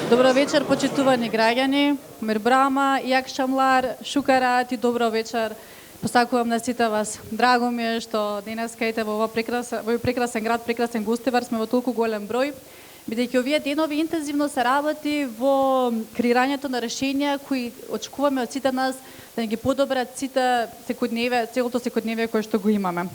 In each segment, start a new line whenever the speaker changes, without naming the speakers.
Добро вечер, почитувани граѓани. Мирбрама, Јакшамлар, Шукарат и добро вечер. Посакувам на сите вас. Драго ми е што денес кајте во овој прекрасен град, прекрасен гостивар, сме во толку голем број, бидејќи овие денови интензивно се работи во креирањето на решенија кои очекуваме од сите нас да ги подобрат целото секојдневие кое што го имаме.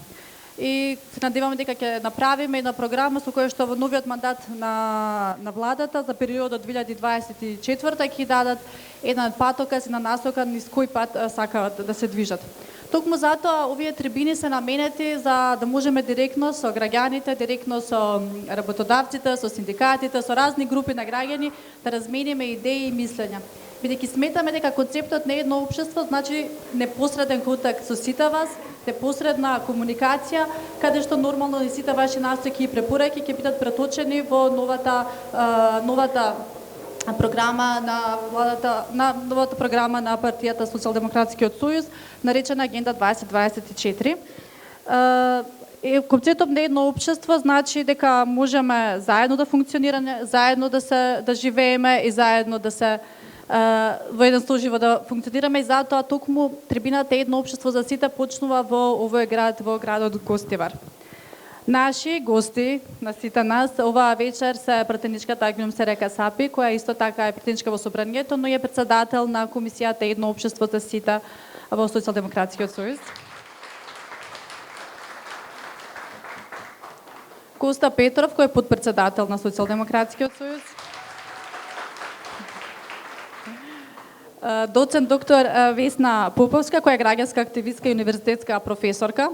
И се надеваме дека ќе направиме една програма со која што во новиот мандат на владата за периодот 2024 ќе дадат една патоказ, една насока низ кој пат сакаат да се движат. Токму затоа овие трибини се наменети за да можеме директно со граѓаните, директно со работодавците, со синдикатите, со разни групи на граѓани да размениме идеи и мислења. Бидејќи сметаме дека концептот не е едно општество, значи непосреден контакт со сите вас, непосредна комуникација, каде што нормално и сите ваши настојки и препораки ќе бидат преточени во новата програма на владата, новата програма на партијата Социјалдемократскиот сојуз, наречена Агенда 2024. Концептот не е едно општество значи дека можеме заедно да функционираме, заедно да живееме и заедно да се во еден сложиво да функционираме и затоа токму трибината е едно општество за сите почнува во овој град, во градот Гостивар. Наши гости на сите нас оваа вечер се пратеничката Глумсера Касапи, која исто така е пратеничка во собранието, но е претседател на комисијата едно општество за сите во Социјалдемократскиот сојуз. Коста Петров, кој е подпредседател на Социјалдемократскиот сојуз. Доцент доктор Весна Поповска, која е граѓанска активистка и универзитетска професорка.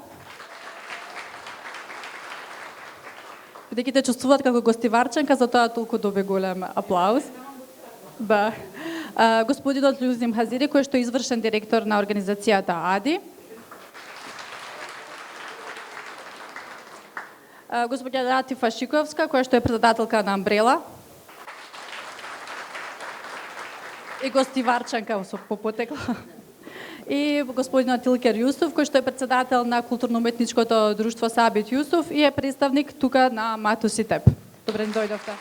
Бидејќи те чувствуваат како гостиварчанка, затоа толку доби голем аплауз. Да. Господинот Љузим Хазири, кој што е извршен директор на организацијата АДИ. Господја Ратифа Шиковска, која што е председателка на Амбрела. И гостиварчанка по потекло. И господинот Илкер Јусуф, кој што е председател на културно-уметничкото друштво Сабит Јусуф и е представник тука на Матуситеп. Добре дојдовте.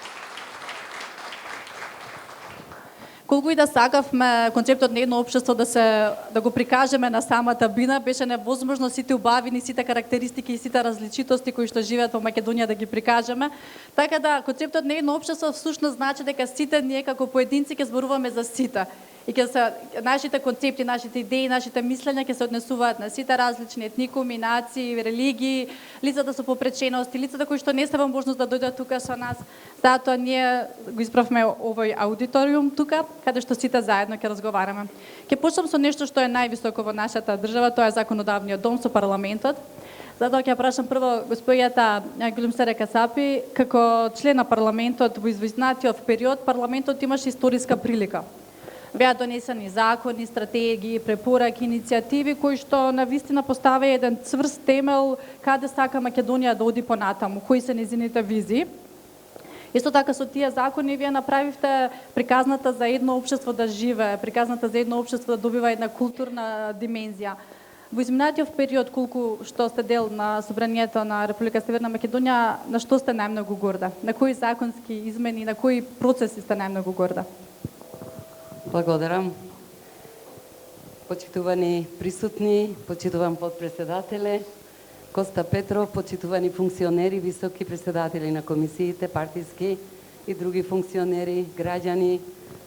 Колку и да сакавме концептот на едно општество да го прикажеме на самата бина, беше невозможно сите убавини, сите карактеристики и сите различитости кои што живеат во Македонија да ги прикажеме. Така да концептот на едно општество всушност значи дека сите ние како поединци ќе зборуваме за сите. И нашите концепти, нашите идеи, нашите мислења ќе се однесуваат на сите различни етникуми, нации, религии, лицата со попречености, лицата кои што не се во можност да дојдат тука со нас. Затоа ние го избравме овој аудиториум тука, каде што сите заедно ќе разговараме. Ќе почнам со нешто што е највисоко во нашата држава, тоа е законодавниот дом со парламентот. Затоа ќе прашам прво господјата Глумсера Касапи, како член на парламентот во известнатиот период, парламентот имаше историска прилика. Беа донесени закони, стратегии, препораки, иницијативи кои што навистина поставя еден цврст темел каде сака Македонија да оди понатаму, кои се незините визии. Исто така со тие закони вие направивте приказната за едно општество да живее, приказната за едно општество да добива една културна димензија. Во изминатиот период, колку што сте дел на собранието на Република Северна Македонија, на што сте најмногу горда? На кои законски измени, на кои процеси сте најмногу горда?
Благодарам. Почитувани присутни, почитуван подпредседателе, Коста Петров, почитувани функционери, високи председатели на комисиите, партиски и други функционери, граѓани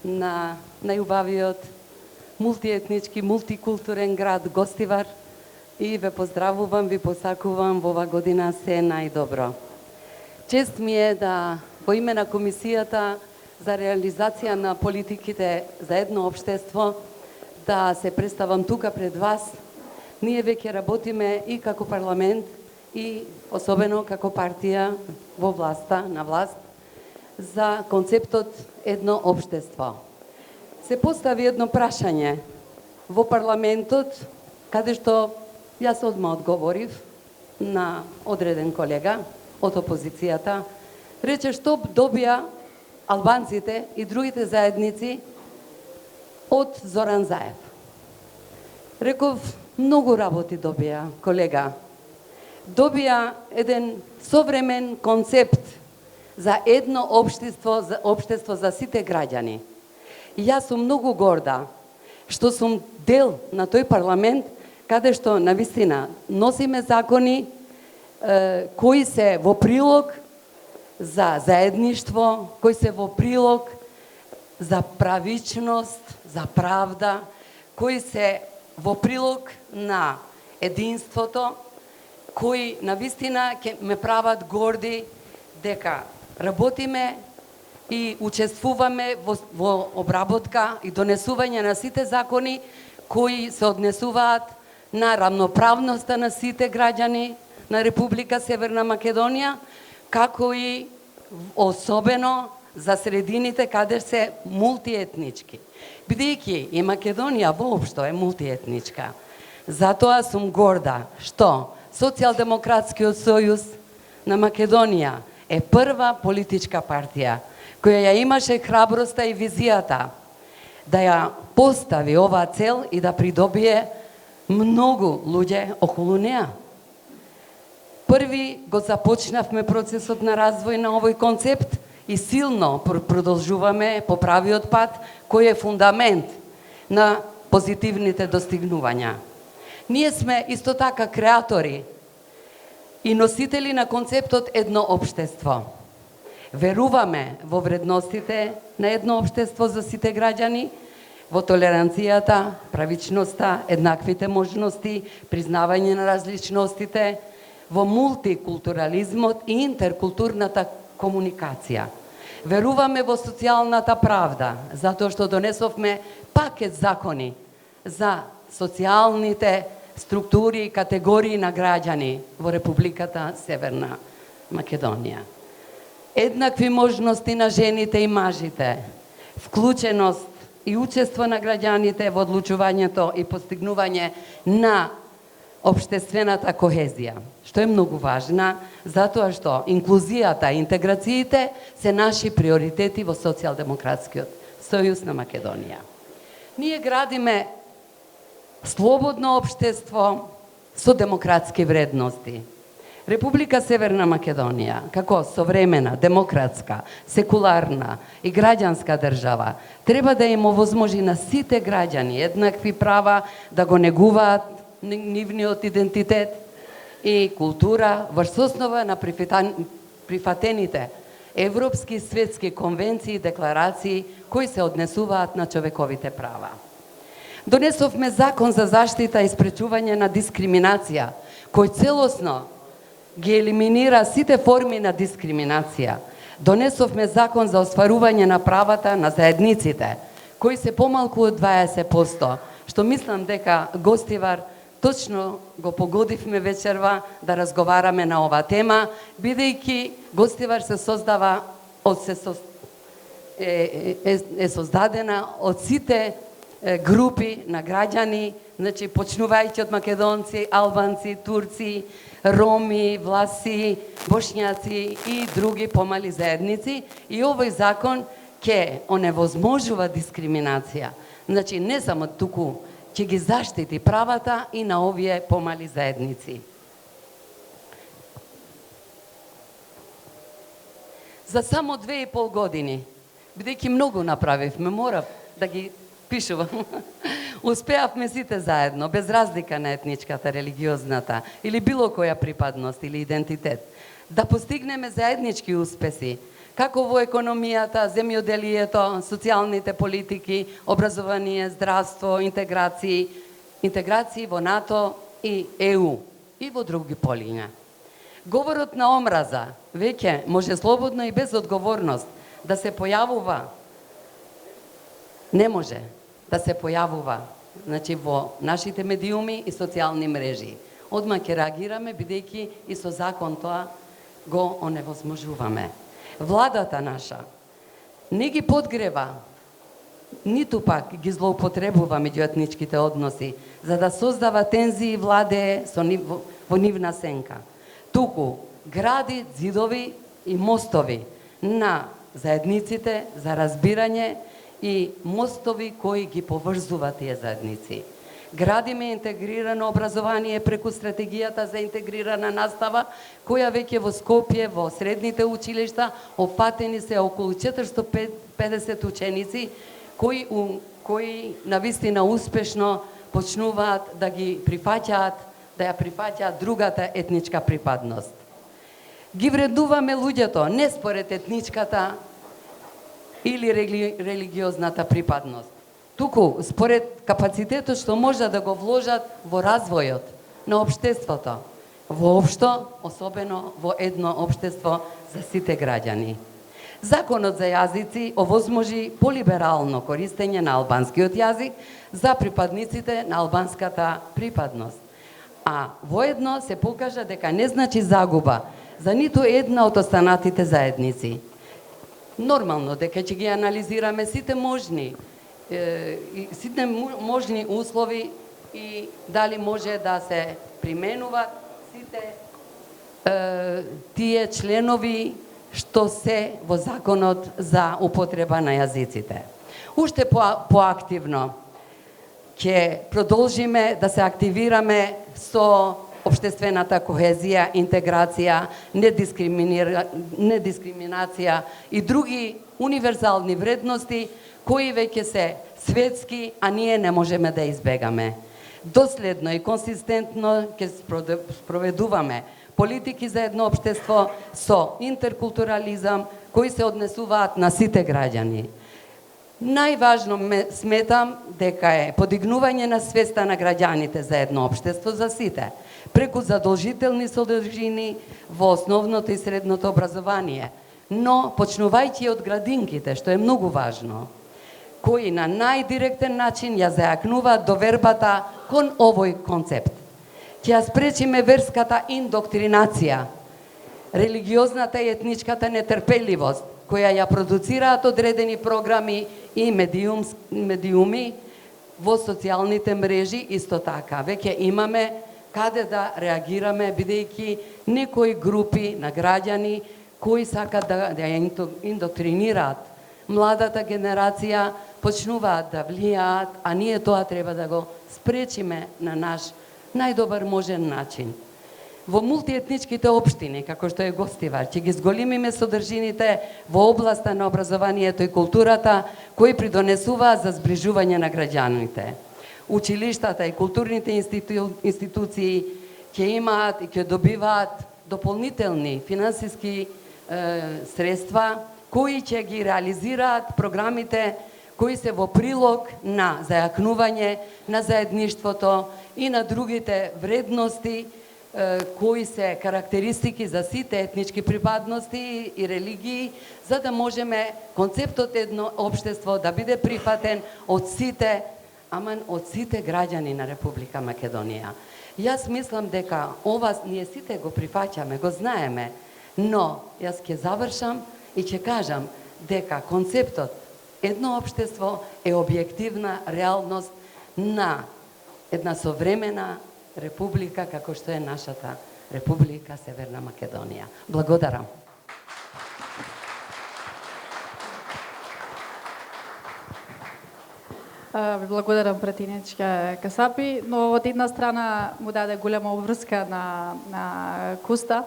на најубавиот мултиетнички, мултикултурен град Гостивар и ве поздравувам, ви посакувам во оваа година се најдобро. Чест ми е да во име на комисијата за реализација на политиките за едно општество да се представам тука пред вас. Ние веќе работиме и како парламент и особено како партија во власта, на власт, за концептот едно општество. Се постави едно прашање во парламентот, каде што јас одма одговорив на одреден колега од опозицијата, рече што добија албанците и другите заедници од Зоран Заев. Реков, многу работи добија, колега. Добија еден современ концепт за едно општество за сите граѓани. И јас сум многу горда што сум дел на тој парламент каде што навистина носиме закони кои се во прилог за заедништво, кои се во прилог за правичност, за правда, кои се во прилог на единството, кои навистина ќе ме прават горди дека работиме и учествуваме во обработка и донесување на сите закони кои се однесуваат на рамноправноста на сите граѓани на Република Северна Македонија, како и особено за средините каде се мултиетнички. Бидејќи и Македонија воопшто е мултиетничка. Затоа сум горда што Социјалдемократскиот сојуз на Македонија е прва политичка партија која ја имаше храброста и визијата да ја постави оваа цел и да придобие многу луѓе околу неа. Први го започнавме процесот на развој на овој концепт и силно продолжуваме по правиот пат, кој е фундамент на позитивните достигнувања. Ние сме исто така креатори и носители на концептот едно општество. Веруваме во вредностите на едно општество за сите граѓани, во толеранцијата, правичноста, еднаквите можности, признавање на различностите, во мултикултурализмот и интеркултурната комуникација. Веруваме во социјалната правда, затоа што донесовме пакет закони за социјалните структури и категории на граѓани во Републиката Северна Македонија. Еднакви можности на жените и мажите, вклученост и учество на граѓаните во одлучувањето и постигнување на општествената кохезија, што е многу важна, затоа што инклузијата и интеграциите се наши приоритети во Социјалдемократскиот сојуз на Македонија. Ние градиме слободно општество со демократски вредности. Република Северна Македонија, како современа, демократска, секуларна и граѓанска држава, треба да им овозможи на сите граѓани еднакви права да го негуваат нивниот идентитет и култура врз основа на прифатените европски и светски конвенции и декларации кои се однесуваат на човековите права. Донесовме закон за заштита и спречување на дискриминација, кој целосно ги елиминира сите форми на дискриминација. Донесовме закон за остварување на правата на заедниците, кои се помалку од 20%, што мислам дека Гостивар точно го погодивме вечерва да разговараме на ова тема, бидејќи Гостивар се создава е создадена од сите групи на граѓани, значи почнувајќи од македонци, албанци, турци, роми, власи, бошњаци и други помали заедници, и овој закон ќе оневозможува дискриминација. Значи не само туку ќе ги заштити правата и на овие помали заедници. За само 2,5 години, бидејќи многу направивме, морав да ги пишувам, успеавме сите заедно, без разлика на етничката, религиозната или било која припадност или идентитет, да постигнеме заеднички успеси, како во економијата, земјоделието, социјалните политики, образование, здравство, интеграции во НАТО и ЕУ и во други полиња. Говорот на омраза веќе може слободно и без одговорност да се појавува, не може да се појавува, значи во нашите медиуми и социјални мрежи. Одма ќе реагираме, бидејќи и со закон тоа го оневозможуваме. Владата наша не ги подгрева, ниту пак ги злоупотребува меѓуетничките односи, за да создава тензии и владее во нивна сенка. Туку гради зидови и мостови на заедниците за разбирање и мостови кои ги поврзуваат тие заедници. Градиме интегрирано образование преку стратегијата за интегрирана настава, која веќе во Скопје, во средните училишта, опатени се околу 450 ученици, кои навистина успешно почнуваат да ги прифаќаат, да ја прифаќаат другата етничка припадност. Ги вреднуваме луѓето не според етничката или религиозната припадност, туку според капацитетот што може да го вложат во развојот на општеството, воопшто, особено во едно општество за сите граѓани. Законот за јазици овозможи полиберално користење на албанскиот јазик за припадниците на албанската припадност, а воедно се покажа дека не значи загуба за ниту една од останатите заедници. Нормално дека ќе ги анализираме сите можни услови и дали може да се применуваат сите тие членови што се во законот за употреба на јазиците. Уште поактивно ќе продолжиме да се активираме со општествената кохезија, интеграција, недискриминација и други универзални вредности кои веќе се светски, а ние не можеме да избегаме. Доследно и консистентно ќе спроведуваме политики за едно општество со интеркултурализам кои се однесуваат на сите граѓани. Најважно сметам дека е подигнување на свеста на граѓаните за едно општество за сите, преку задолжителни содржини во основното и средното образование, но почнувајќи од градинките, што е многу важно, кои на најдиректен начин ја зајакнуваат довербата кон овој концепт. Ќе ја спречиме верската индоктринација, религиозната и етничката нетрпеливост, која ја продуцираат одредени програми и медиуми во социјалните мрежи. Исто така, веќе имаме каде да реагираме, бидејќи некои групи на граѓани кои сакат да ја индоктринираат младата генерација, почнуваат да влијаат, а ние тоа треба да го спречиме на наш најдобар можен начин. Во мултиетничките општини, како што е Гостивар, ќе ги зголемиме содржините во областа на образованието и културата, кои придонесуваат за зближување на граѓаните. Училиштата и културните институции ќе имаат и ќе добиваат дополнителни финансиски средства, кои ќе ги реализираат програмите кои се во прилог на зајакнување на заедништвото и на другите вредности кои се карактеристики за сите етнички припадности и религии, за да можеме концептот едно општество да биде прифатен од сите, аман од сите граѓани на Република Македонија. Јас мислам дека ова ние сите го прифаќаме, го знаеме, но јас ќе завршам и ќе кажам дека концептот едно општество е објективна реалност на една современа република како што е нашата Република Северна Македонија. Благодарам.
Ви благодарам, пратинечка Касапи, но од една страна му даде голема обврска на Куста,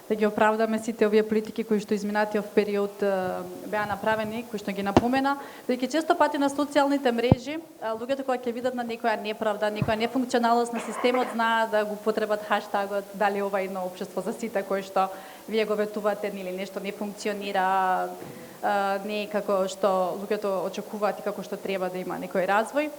да ги оправдаме сите овие политики кои што изминатиот период беа направени, кои што ги напомена, дека често пати на социјалните мрежи луѓето кога ќе видат на некоја неправда, некоја нефункционалност на системот, знаат да го потребат хаштагот дали ова едно општество за сите кој што вие го ветувате или нешто не функционира, не како што луѓето очекуваат и како што треба да има некој развој.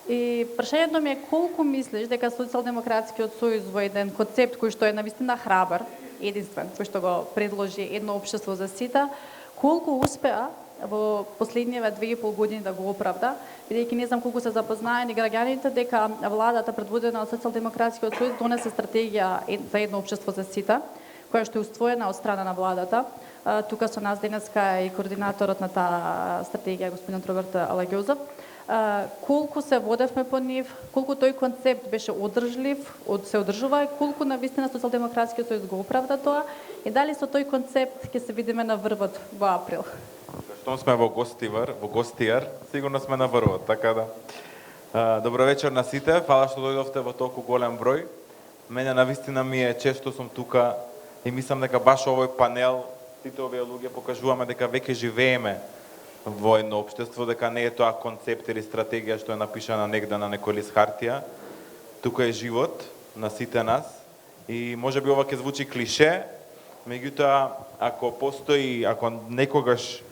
И прашањето ми е колку мислиш дека Социјалдемократскиот сојуз во еден концепт кој што е навистина храбар, единствен, кој што го предложи едно општество за сите, колку успеа во последниве 2,5 години да го оправда, бидејќи не знам колку се запознаени граѓаните дека владата предводена од Социјалдемократскиот сојуз донесе стратегија за едно општество за сите, која што е уствоена од страна на владата. Тука со нас денеска е и координаторот на таа стратегија, господин Роберт Алагјозов. Колку се водевме по нив, колку тој концепт беше одржлив, се одржува, колку навистина Социјалдемократскиот сојуз го оправда тоа и дали со тој концепт ќе се видиме на врвот во април.
Штом сме во Гостијар, сигурно сме на врвот, така да. Добро вечер на сите, фала што дојдовте во толку голем број. Мене навистина ми е чест што сум тука и мислам дека баш овој панел, сите овие луѓе покажуваме дека веќе живееме во едно општество, дека не е тоа концепт или стратегија што е напишана негде на некој лист хартија. Тука е живот на сите нас и можеби ова ќе звучи клише, меѓутоа ако постои, ако некогаш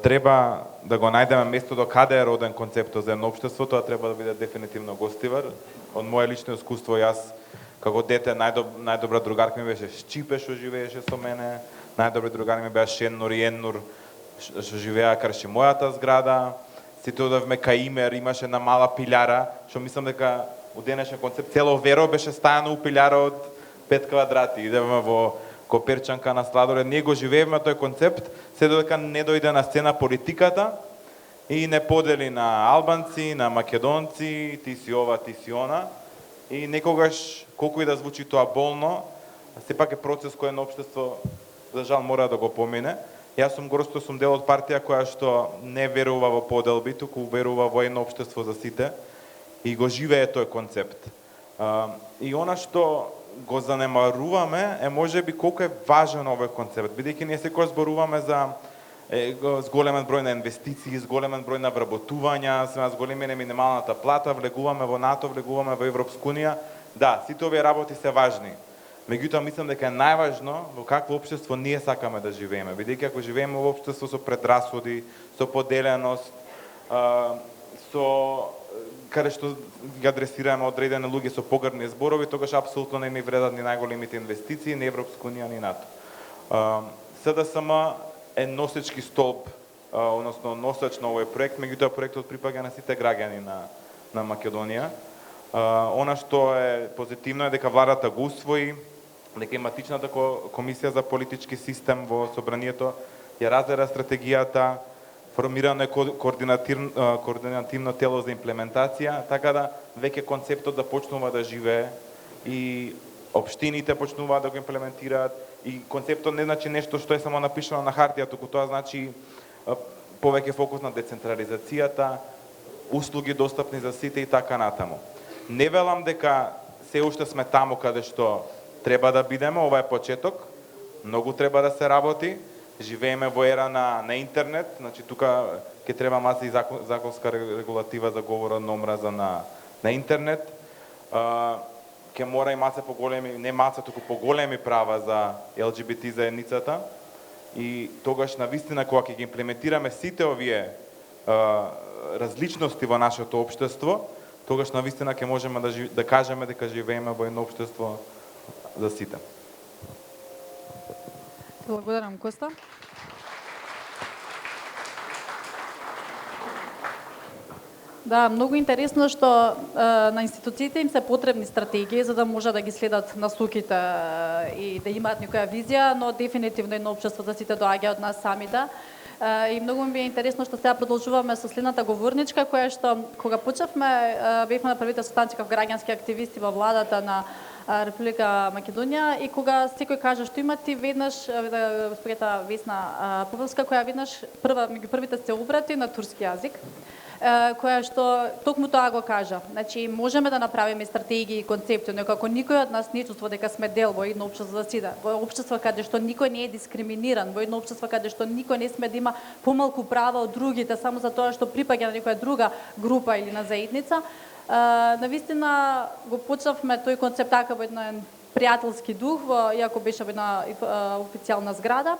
треба да го најдеме место до каде е роден концептот за едно општество, тоа треба да биде дефинитивно Гостивар. Од мое лично искуство, јас како дете најдобра другарка ми беше Шчипе што живееше со мене, најдобри другари ми беа Шеннур и Еннур што живеа крши мојата зграда. Сите одевме кај Имер, имаше една мала пилјара, што мислам дека у денешен концепт цело Веро беше стајано у пилјара од 5 квадрати. Идеме во Коперчанка на Сладолед, ние го живееме тој концепт, се додека не дојде на сцена политиката и не подели на албанци, на македонци, ти си ова, ти си она. И некогаш, колку и да звучи тоа болно, сепак е процес кој едно општество, за жал, мора да го помине. Јас сум горсто, сум дел од партија која што не верува во поделби, туку верува во едно општество за сите и го живее тој концепт. И она што го занемаруваме е можеби колку е важен овој концепт, бидејќи ние секогаш зборуваме за зголемен број на инвестиции, зголемен број на вработувања, зголемена минималната плата, влегуваме во НАТО, влегуваме во Европска унија. Да, сите овие работи се важни. Меѓутоа мислам дека е најважно во какво општество ние сакаме да живееме, бидејќи ако живееме во општество со предрасуди, со поделеност, со каде што ги адресираме одредени луѓе со погребни зборови, тогаш апсолутно не ни вредат ни најголемите инвестиции, ни Европска унија, ни НАТО. СДСМ е носечки столб, односно носач на овој проект, меѓутоа проектот припаѓа на сите граѓани на Македонија. Она што е позитивно е дека владата го усвои, дека тематичната комисија за политички систем во собранието ја разгледа стратегијата, формирано е координативно тело за имплементација, така да веќе концептот да почнува да живее и општините почнуваат да го имплементираат и концептот не значи нешто што е само напишано на хартија, туку тоа значи повеќе фокус на децентрализацијата, услуги достапни за сите и така натаму. Не велам дека се уште сме таму каде што треба да бидеме, ова е почеток, многу треба да се работи. Живееме во ера на интернет, значи тука ќе треба маса и законска регулатива за говорот на омраза на интернет. Ќе мора и маса поголеми, не маса, туку поголеми права за ЛГБТ заедницата. И тогаш навистина кога ќе ги имплементираме сите овие различности во нашето општество, тогаш навистина ќе можеме да кажеме дека живееме во едно општество за сите.
Благодарам, Коста. Да, многу интересно што на институциите им се потребни стратегии за да може да ги следат насоките и да имаат некоја визија, но дефинитивно едно општество за сите доаѓа од нас самите. И многу ми е интересно што сега продолжуваме со следната говорничка, која што кога почнавме бевме на првите состанци како граѓански активисти во владата на Република Македонија и кога секој кажа што има ти веднаш госпогата Весна Поповска која веднаш меѓу првите се обрати на турски јазик, која што токму тоа го кажа. Значи можеме да направиме стратегии и концепти, но како никој од нас не чувствува дека сме дел во едно општество за сите, во општество каде што никој не е дискриминиран, во едно општество каде што никој не сме да има помалку права од другите само за тоа што припаѓа на некоја друга група или на заедница. Навистина го почнавме тој концепт така во еден пријателски дух, иако беше во една официјална зграда,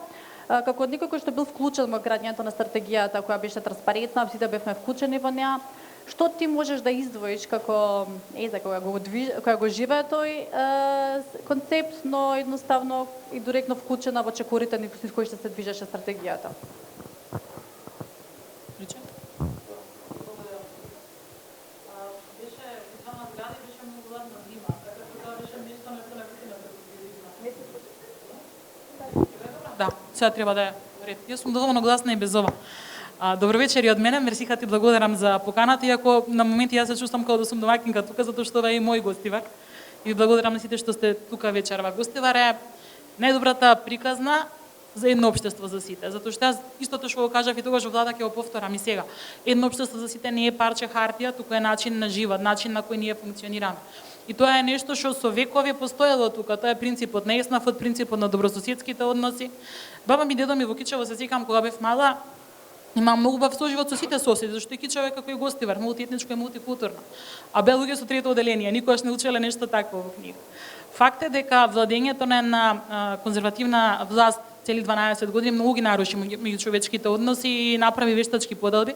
како некој кој што бил вклучен во градењето на стратегијата која беше транспарентна, сите бевме вклучени во неа. Што ти можеш да издвоиш како која го живее тој концепт, но едноставно и директно вклучена во чекорите низ кои што се движеше стратегијата?
Да, сега треба да е ред. Јас сум доволно гласна и без ова. Добро вечер и од мене, мерсиха ти благодарам за поканата, иако на моменти јас се чувствам како да сум домаќинка тука, затоа што ова е и мој гостивар. И ви благодарам на сите што сте тука вечерва. Гостивар е најдобрата приказна за едно општество за сите. Затоа што јас истото што го кажав и тогаш во владата ќе го повторам и сега. Едно општество за сите не е парче хартија, туку е начин на живот, начин на кој ние функционираме. И тоа е нешто што со векови постоело тука, тоа е принципот на ЕСНАФ, принципот на добрососедските односи. Баба ми, дедо ми во Кичево, се сеќавам кога бев мала, има многу бав соживот со сите соседи, зашто и Кичево е како и Гостивар, мултиетничко и мултикултурно. А бе луѓе со трето оделение, никогаш не учеле нешто такво во книга. Факт е дека владењето на една конзервативна власт цели 12 години многу ги наруши меѓучовечките односи и направи вештачки поделби.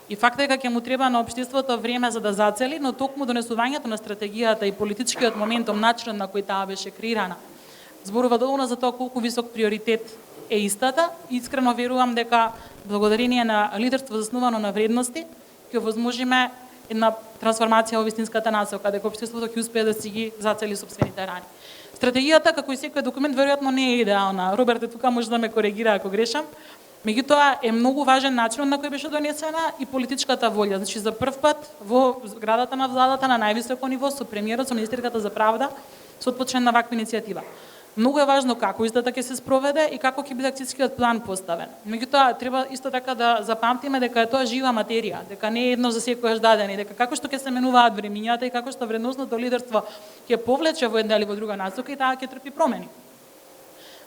И факт е дека ќе му треба на општеството време за да зацели, но токму донесувањето на стратегијата и политичкиот моментум, начинот на кој таа беше креирана, зборува доволно за тоа колку висок приоритет е истата. Искрено верувам дека благодарение на лидерство заснувано на вредности ќе возможиме една трансформација во вистинската насока, дека општеството ќе успее да си ги зацели сопствените рани. Стратегијата, како и секој документ, веројатно не е идеална. Роберт е тука, може да ме коригира ако грешам. Меѓутоа е многу важен начинот на кој беше донесена и политичката волја. Значи за прв пат во зградата на владата на највисоко ниво со премиерот, со министерката за правда, се отпочна на ваква иницијатива. Многу е важно како истата ќе се спроведе и како ќе биде акцијскиот план поставен. Меѓутоа треба исто така да запамтиме дека е тоа жива материја, дека не е едно за секојаш дадено и дека како што ќе се менуваат времињата и како што вредностното лидерство ќе повлече во една или во друга насока и таа ќе трпи промени.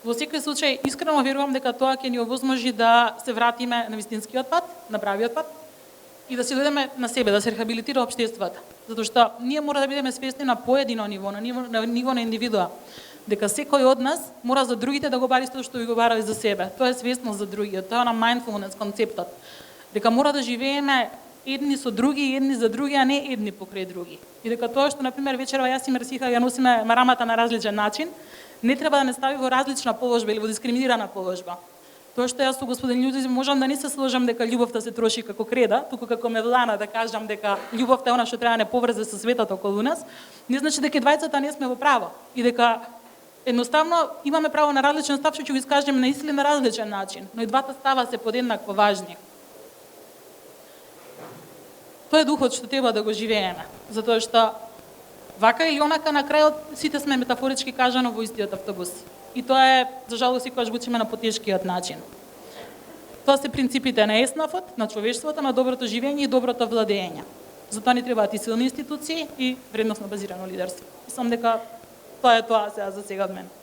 Во секој случај искрено верувам дека тоа ќе ни овозможи да се вратиме на вистинскиот пат, на правиот пат и да се дојдеме на себе, да се рехабилитира општеството. Затоа што ние мора да бидеме свесни на поедино ниво, на ниво на индивидуа, дека секој од нас мора за другите да го бари тоа што го барави за себе. Тоа е свесност за другиот, тоа е на mindfulness концептот. Дека мора да живееме едни со други, едни за други, а не едни покрај други. И дека тоа што, например, вечерва јас и Мерсиха ја носиме марамата на различен начин, не треба да не стави во различна положба или во дискриминирана положба. Тоа што јас со господин Људзим можам да не се сложам дека љубовта се троши како креда, туку како Мевлана да кажам дека љубовта е она што треба да не поврзе со светот околу нас, не значи дека двајцата не сме во право и дека едноставно имаме право на различен став што ќе го искажеме на исти на различен начин, но и двата става се подеднакво важни. Тоа е духот што треба да го живееме, затоа што вака или онака на крајот сите сме метафорички кажано во истиот автобус. И тоа е, за жалост, секогаш го учиме на потешкиот начин. Тоа се принципите на ЕСНАФот, на човештвото, на доброто живење и доброто владење. Затоа ни требаат и силни институции и вредносно базирано лидерство. Мислам дека тоа е тоа сега за сега од мене.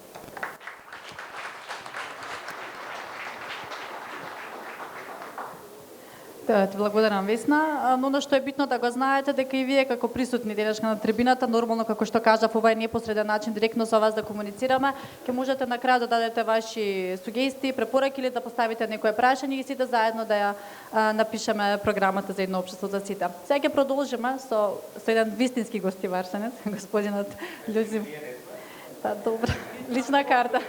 Ти благодарам, Весна, но она што е битно да го знаете дека и вие како присутни денешка на трибината, нормално како што кажав, ова е непосреден начин директно со вас да комуницираме, ќе можете на крај да дадете ваши сугестии, препораки или да поставите некое прашање и сите заедно да ја напишеме програмата за едно општество за сите. Сега ќе продолжиме со еден вистински гостиварсенец, господинот Љузим. Та добра, лична карта.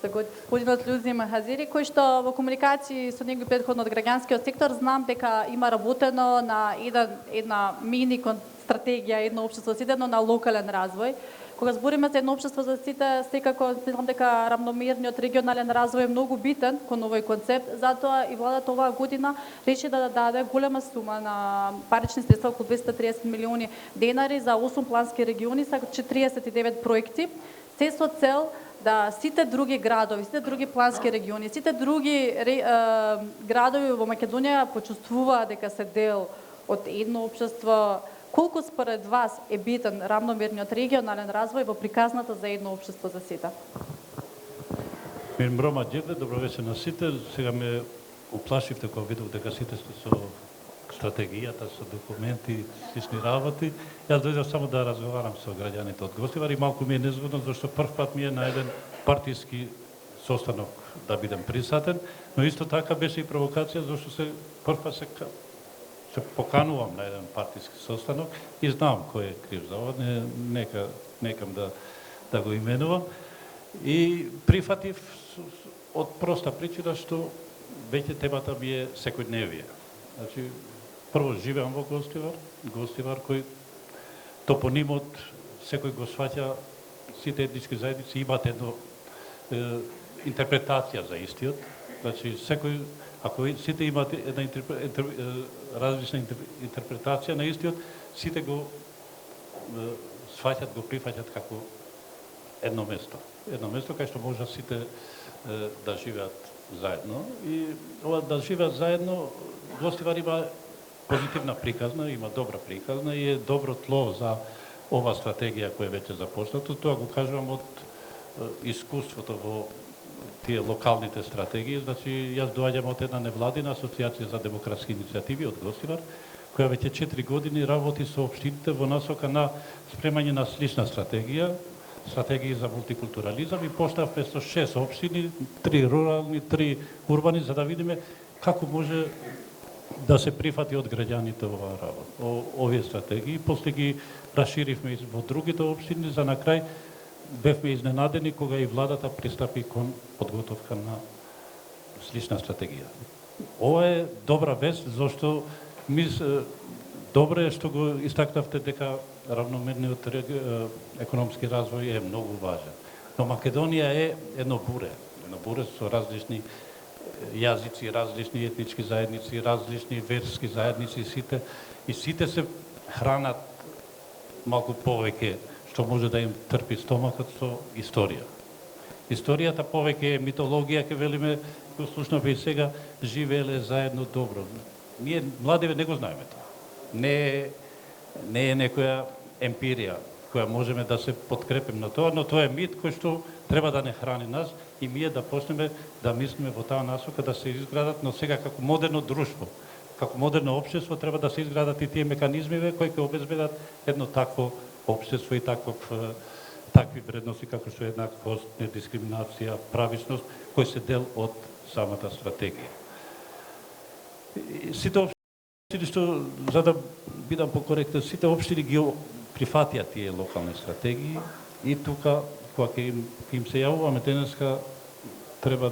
Со господинот Љузим Хазири, кој што во комуникација со него претходно од граѓанскиот сектор знам дека има работено на една мини стратегија, едно општество за сите, но на локален развој. Кога збориме за едно општество за сите, секако знам дека рамномерниот регионален развој е многу битен кон овој концепт, затоа и владата оваа година реши да даде голема сума на парични средства, околу 230 милиони денари за 8 плански региони со 49 проекти, се со цел да сите други градови, сите други плански региони, сите други градови во Македонија почувствуваат дека се дел од едно општество. Колку според вас е битен рамномерниот регионален развој во приказната за едно општество за сите?
Брома Ѓевле, добро вечер на сите. Сега ме уплашивте кога видов дека сите сте со стратегијата, со документи, слични работи. Јас дојдов само да разговарам со граѓаните од Гостивар и малку ми е незгодно, зашто прв пат ми е на еден партиски состанок да бидам присутен, но исто така беше и провокација, зашто се прв пат се поканувам на еден партиски состанок и знам кој е крив за ова, некам да го именувам. И прифатив од проста причина што веќе темата ми е секојдневие. Значи, прво живеам во Гостивар кој топонимот секој го сваќа, сите етнички заедници имаат едно интерпретација за истиот. Значи, секој, ако сите имаат една различна интерпретација на истиот, сите го сваќат, го прифаќат како едно место. Едно место кај што може сите да живеат заедно. И ова да живеат заедно, Гостивар има позитивна приказна, има добра приказна и е добро тло за ова стратегија која веќе започнато. Тоа го кажувам од искуството во тие локалните стратегии. Значи, јас доаѓам од една невладина асоциација за демократски иницијативи од Гостивар, која веќе 4 години работи со општините во насока на спремање на слична стратегија за мултикултурализам и поставме со 6 општини, 3 рурални, 3 урбани, за да видиме како може да се прифати од граѓаните оваа работа, овие стратегии. После ги расширивме и во другите општини, за на крај бевме изненадени кога и владата пристапи кон подготовка на слична стратегија. Ова е добра вест, зашто добро е што го истакнавте дека равномерниот економски развој е многу важен. Но Македонија е едно буре со различни јазици, различни етнички заедници, различни верски заедници, сите се хранат малку повеќе, што може да им трпи стомакот со историја. Историјата повеќе е митологија, ке велиме, го слушнавме и сега, живееле заедно добро. Ние младиве не го знаеме тоа. Не е некоја емпирија која можеме да се подкрепим на тоа, но тоа е мит кој што треба да не храни нас и ние да почнеме да мислиме во таа насока да се изградат, но сега како модерно друштво, како модерно општество треба да се изградат и тие механизмиве кои ќе обезбедат едно такво општество и такви вредности како што е еднаквост, недискриминација, правичност, кои се дел од самата стратегија. Сите општини што, за да бидам покоректен, сите општини ги прифатија тие локални стратегии и тука, кога ќе им се јавуваме денеска, треба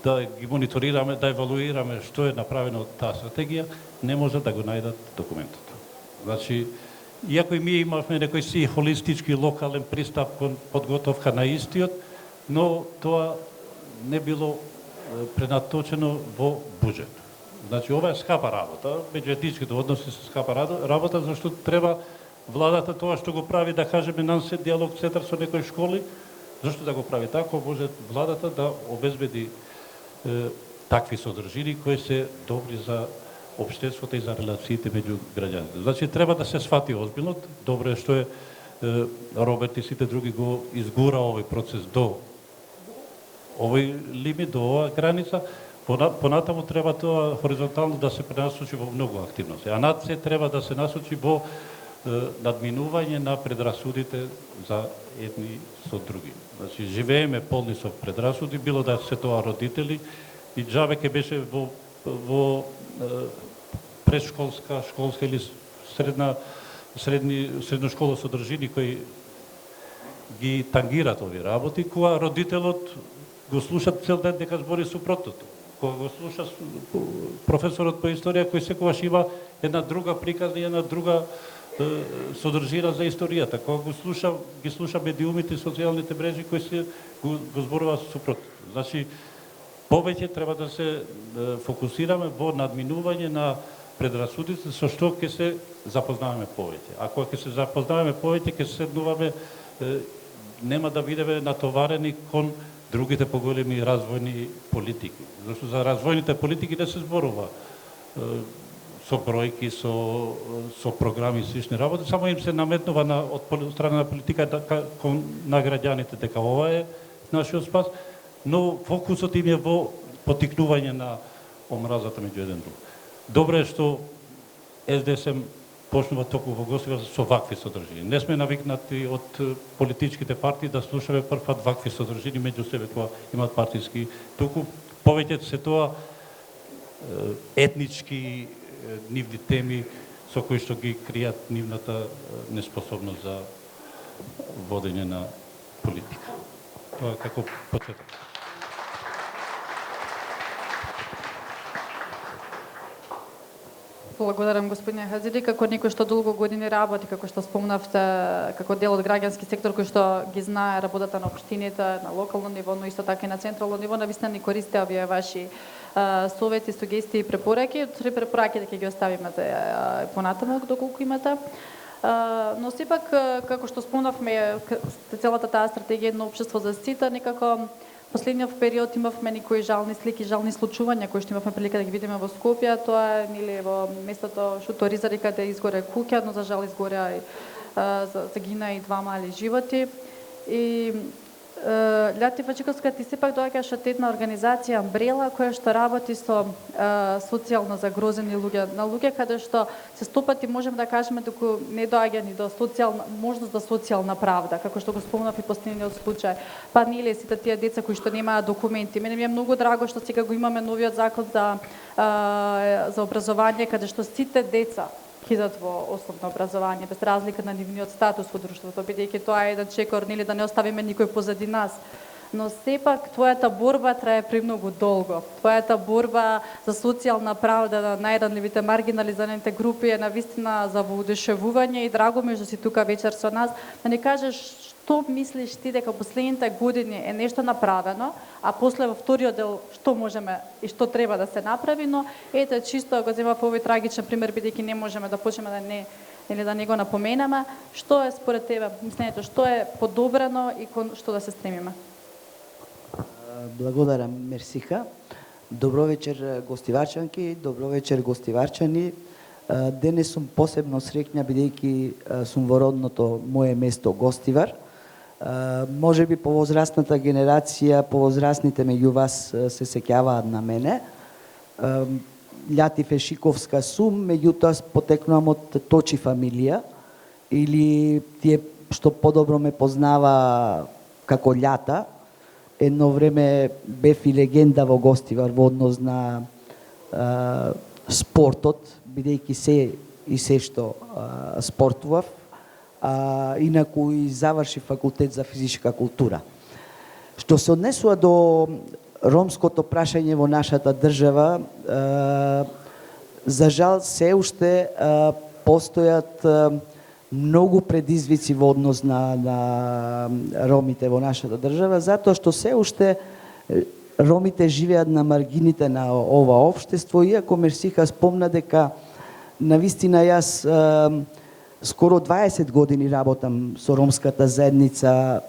да ги мониторираме, да евалуираме што е направено од таа стратегија, не може да го најдат документот. Значи, иако и ние имавме некој си холистички локален пристап кон подготовка на истиот, но тоа не било пренаточено во буџет. Значи, ова е скапа работа, меѓуетничките односи се скапа работа, зашто треба владата тоа што го прави, да кажеме, нансет диалог центар со некои школи, зашто да го прави тако, може владата да обезбеди такви содржини кои се добри за општеството и за релациите меѓу граѓаните. Значи, треба да се свати озбилно. Добро е што Роберт и сите други го изгура овој процес до овој лимит, до оваа граница. Понатаму треба тоа хоризонтално да се пренасочи во многу активности. А над се треба да се насочи во надминување на предрасудите за едни со други. Значи, живееме полни со предрасуди, било да се тоа родители, и џабе ке беше во предшколска, школска или средна школа содржини кои ги тангират овие работи, кога родителот го слуша цел ден дека збори супротното. Кога го слуша професорот по историја кој секогаш има една друга приказна и една друга содржина за историјата. Кога ги слуша медиумите и социјалните мрежи кои се го зборуваат супротно. Значи, повеќе треба да се фокусираме во надминување на предрасудите, со што ќе се запознаваме повеќе. А кога ќе се запознаваме повеќе, ќе седнуваме, нема да бидеме натоварени кон другите поголеми развојни политики. Зашто за развојните политики не се зборува со бројки, со програми и слични работи, само им се наметнува од страна на политика на граѓаните дека ова е нашиот спас, но фокусот им е во потикнување на омразата меѓу еден друг. Добро е што СДСМ почнува токму во Гостивар со вакви содржини. Не сме навикнати од политичките партии да слушаме првпат вакви содржини меѓу себе кога имаат партиски. Туку повеќе се тоа етнички нивни теми со кои што ги кријат нивната неспособност за водење на политика. Тоа како почеток.
Благодарам, господине Хазиди. Како некој што долго години работи, како што спомнавте, како дел од граѓански сектор кој што ги знае работата на општините, на локално ниво, но исто така и на централно ниво, навистина ни користе овие ваши совети, сугестии и препораки. Три препораки ќе ги оставиме за понатаму доколку имате. Но сепак, како што спомнавме, целата таа стратегија едно општество за сите, некако Последниот период имавме некои жални слики, жални случувања кои што имавме прилика да ги видиме во Скопје, тоа е нели во местото Шуторизари каде изгоре куќа, но за жал изгоря и загина и 2 мали животи. И Љати Вачиковска ти сепак доаѓаш од една организација Амбрела која што работи со социјално загрозени луѓе, на луѓе каде што се стопати можеме да кажеме дека не доаѓа ни до социјална можност за социјална правда, како што го спомнав и последниот случај. Па нели сите тие деца кои што немаат документи. Мене ми е многу драго што сега го имаме новиот закон за образование каде што сите деца идат во основно образование, без разлика на нивниот статус во друштвото, бидејќи тоа е еден чекор, нели да не оставиме никој позади нас. Но сепак твојата борба трае премногу долго. Твојата борба за социјална правда на најранливите маргинализираните групи е навистина за воодушевување и драго ми што си тука вечер со нас, да ни кажеш што мислиш ти дека последните години е нешто направено, а после во вториот дел што можеме и што треба да се направи, но ете чисто го земав овој трагичен пример бидејќи не можеме да почнеме да не или да не го напоменаме, што е според тебе мислењето, што е подобрено и кон што да се стремиме?
Благодарам, мерсиха. Добро вечер гостиварчанки, добро вечер гостиварчани. Денес сум посебно среќна бидејќи сум во родното моје место Гостивар. Може би по возрастната генерација, по возрастните меѓу вас се сеќаваат на мене. Љати Фешиковска сум, меѓутоа потекнувам од Точи фамилија или тие што подобро ме познава како Љата. Едно време бев и легенда во Гостивар во однос на спортот, бидејќи се што спортував, инаку и заврши факултет за физичка култура. Што се однесува до ромското прашање во нашата држава, за жал се уште постојат многу предизвици во однос на ромите во нашата држава, затоа што се уште ромите живеат на маргините на ова општество, иако Мерсиха спомна дека навистина јас скоро 20 години работам со ромската заедница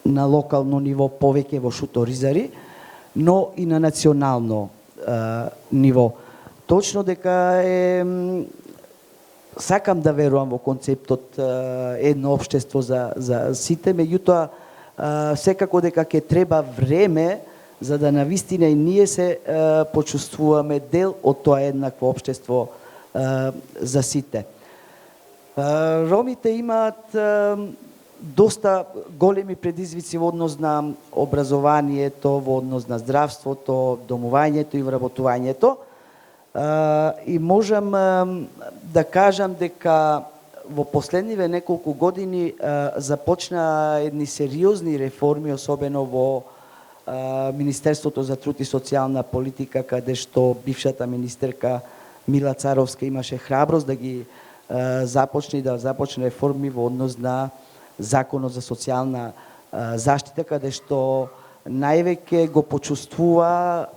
на локално ниво, повеќе во Шуторизари, но и на национално ниво. Точно дека сакам да верувам во концептот едно општество за сите, меѓутоа секако дека ќе треба време за да навистина и ние се почувствуваме дел од тоа еднакво општество за сите. Ромите имаат доста големи предизвици во однос на образованието, во однос на здравството, домувањето и вработувањето. И можам да кажам дека во последниве неколку години започна едни сериозни реформи, особено во Министерството за труд и социјална политика, каде што бившата министерка Мила Царовска имаше храброст да ги започне реформи во однос на Законот за социјална заштита, каде што највеќе го почувствува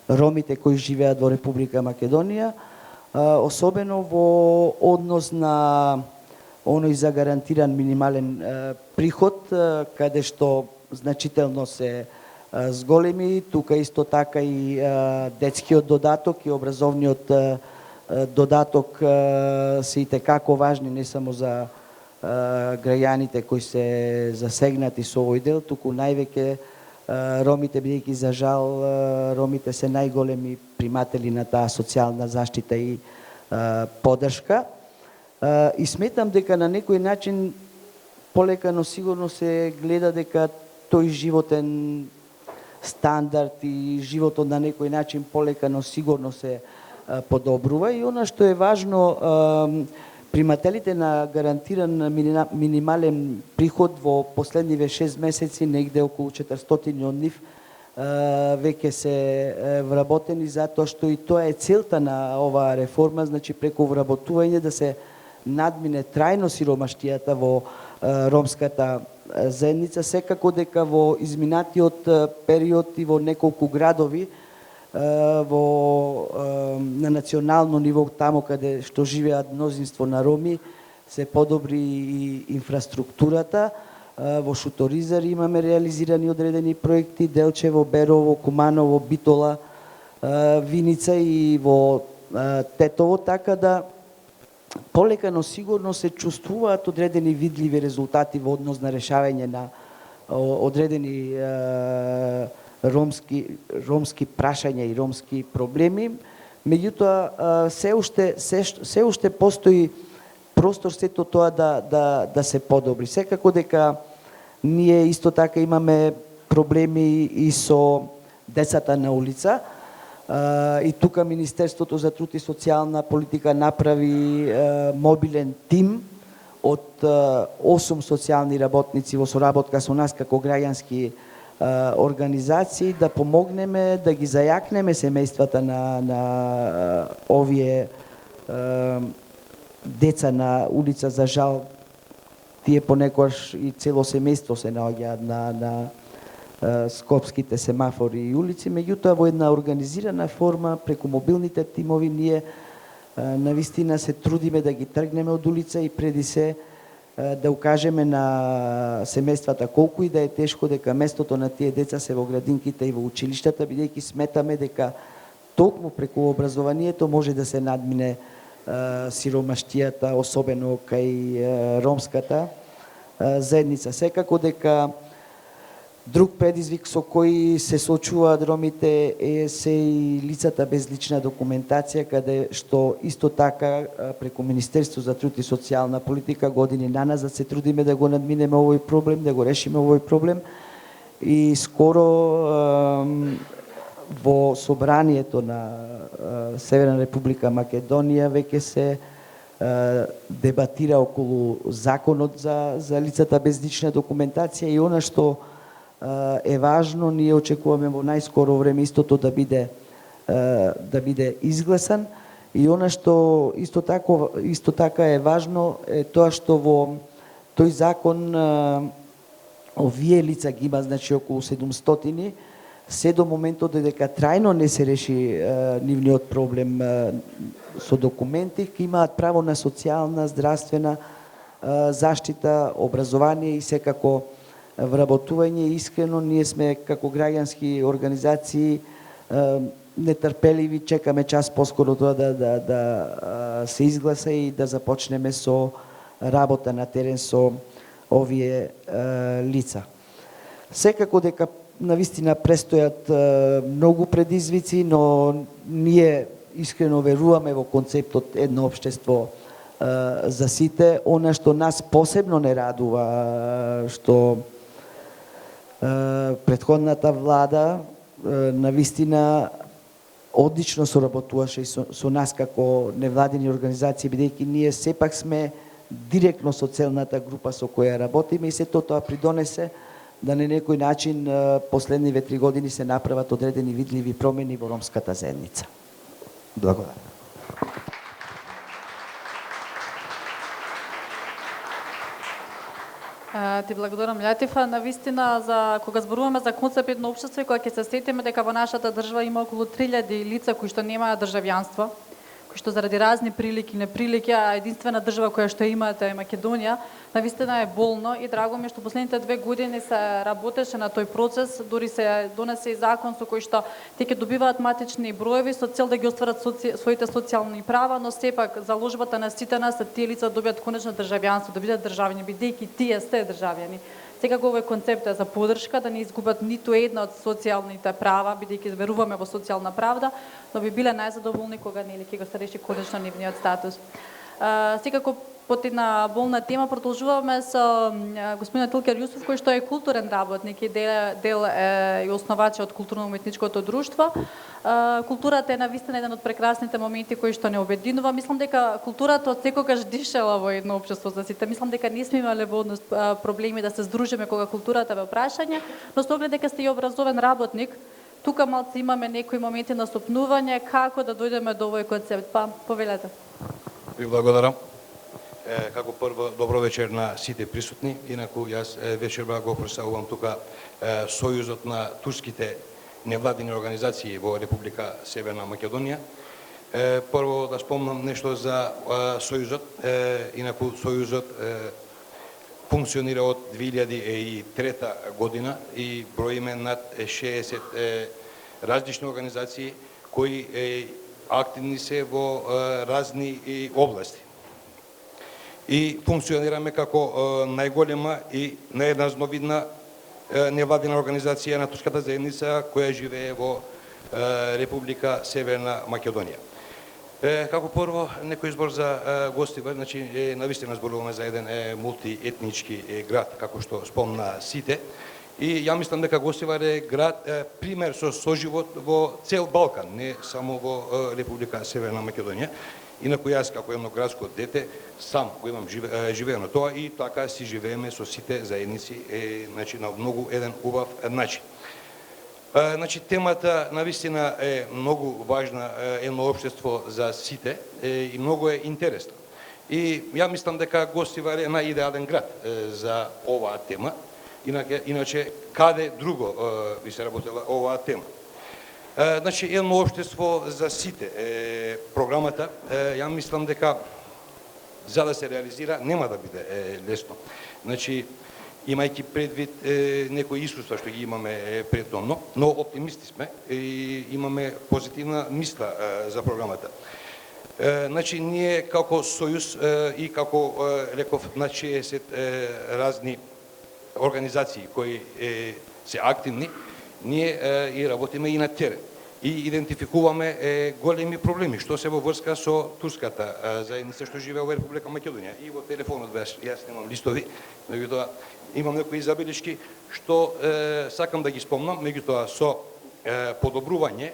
ромите кои живеат во Република Македонија, особено во однос на оној за гарантиран минимален приход, каде што значително се зголеми, тука исто така и детскиот додаток и образовниот додаток се итекако важни не само за граѓаните кои се засегнати со овој дел, туку највеќе ромите, бидејќи за жал ромите се најголеми приматели на таа социјална заштита и поддршка. И сметам дека на некој начин полека, но сигурно се гледа дека тој животен стандард и животот на некој начин полека, но сигурно се подобрува. И она што е важно, примателите на гарантиран минимален приход во последниве 6 месеци, негде околу 400 од нив веќе се вработени, затоа што и тоа е целта на оваа реформа, значи преку вработување да се надмине трајно сиромаштијата во ромската заедница. Секако дека во изминатиот период и во неколку градови на национално ниво, тамо каде што живеат мнозинство на роми, се подобри и инфраструктурата, Во Шуторизар имаме реализирани одредени проекти, Делчево, Берово, Куманово, Битола, Виница и во Тетово, така да полека, но сигурно се чувствуваат одредени видливи резултати во однос на решавање на одредени ромски прашања и ромски проблеми. Меѓутоа, се уште постои простор сето тоа да се подобри. Секако дека ние исто така имаме проблеми и со децата на улица. И тука Министерството за труд и социјална политика направи мобилен тим од 8 социјални работници во соработка со нас како граѓански организации да помогнеме да ги зајакнеме семејствата на овие деца на улица. За жал, тие понекогаш и цело семејство се наоѓаат на скопските семафори и улици, меѓутоа во една организирана форма преку мобилните тимови ние навистина се трудиме да ги тргнеме од улица и преди се да укажеме на семејствата колку и да е тешко дека местото на тие деца се во градинките и во училиштата, бидејќи сметаме дека токму преку образованието може да се надмине сиромаштијата, особено кај ромската заедница. Секако дека друг предизвик со кој се соочуваат ромите се и лицата без лична документација, каде што исто така преку Министерство за труд и социјална политика години наназад се трудиме да го надминеме овој проблем, да го решиме овој проблем. И скоро во собранието на Северна Република Македонија веќе се дебатира околу законот за лицата без лична документација и она што е важно, ние очекуваме во најскоро време истото да биде изгласан. И она што исто така е важно е тоа што во тој закон овие лица ги има, значи околу 700, се до моментот дека трајно не се реши нивниот проблем со документи, ќе имаат право на социјална, здравствена заштита, образование и секако вработување. Искрено, ние сме како граѓански организации нетрпеливи, чекаме час поскоро тоа да се изгласа и да започнеме со работа на терен со овие лица. Секако дека навистина престојат многу предизвици, но ние искрено веруваме во концептот едно општество за сите. Она што нас посебно не радува, што претходната влада навистина одлично соработуваше со нас како невладини организации, бидејќи ние сепак сме директно со целната група со која работиме и сето тоа придонесе да на некој начин последниве 3 години се направат одредени видливи промени во ромската заедница. Благодарам.
Ти благодарам, Лјатифа. Навистина, кога зборуваме за концепт едно општество, кога ќе се сетиме дека во нашата држава има околу 3000 лица кои што немаат државјанство, кои што заради разни прилики, неприлики, а единствена држава која што имате е Македонија, навистина е болно и драго ми е што последните 2 години се работеше на тој процес, дури се донесе и закон со кој што те ќе добиваат матични броеви со цел да ги остварат своите социјални права, но сепак заложбата на сите нас тие лица добијат конечно државјанство, да бидат државјани, бидејќи тие сте државјани. Секако овој концепт е за поддршка, да не изгубат ниту една од социјалните права, бидејќи веруваме во социјална правда, но би биле најзадоволни кога ќе го се реши конечно нивниот статус. Секако под една болна тема продолжуваме со господинот Илкер Јусуф, кој што е културен работник и дел и основач од културно-уметничкото друштво. Културата е навистина еден од прекрасните моменти кои што не обединува. Мислам дека културата од секогаш дишела во едно општество за сите. Мислам дека не сме имале во однос проблеми да се здружиме кога културата ве прашање, но со оглед дека сте и образован работник, тука малце имаме некои моменти на сопнување како да дојдеме до овој концепт. Па, повелете.
Ви благодарам. Како прво, добро вечер на сите присутни. Инаку, јас вечерва го представувам тука Сојузот на турските невладини организации во Република Северна Македонија. Прво да спомнам нешто за Сојузот. Инаку, Сојузот функционира од 2003 година и броиме над 60 различни организации кои активни се во разни области. И функционираме како најголема и најразновидна невладина организација на турската заедница која живее во Република Северна Македонија. Како прво, некој збор за гостива, значи навистина зборуваме за еден мултиетнички град, како што спомна Сите. И ја мислам дека Гостивар е град пример со соживот во цел Балкан, не само во Република Северна Македонија. Инаку јас како едно градско дете сам го имам живеено тоа и така си живееме со сите заедници значи на многу еден убав начин. Значи темата навистина е многу важна, едно општество за сите и многу е интересна. И ја мислам дека Гостивар е најидеален град за оваа тема. Иначе каде друго би се работела оваа тема? Значи, едно општество за сите. Програмата, ја мислам дека за да се реализира нема да биде лесно. Значи, имајќи предвид некои искуства што ги имаме предходно, но оптимисти сме и имаме позитивна мисла за програмата. Значи, ние како Сојуз и како реков на 60 разни организации кои се активни, ние и работиме и на терен. И идентификуваме големи проблеми, што се во врска со турската заедница што живее во Република Македонија. И во телефонот јас немам листови, меѓутоа имам некои забелешки што сакам да ги спомнам, меѓутоа со подобрување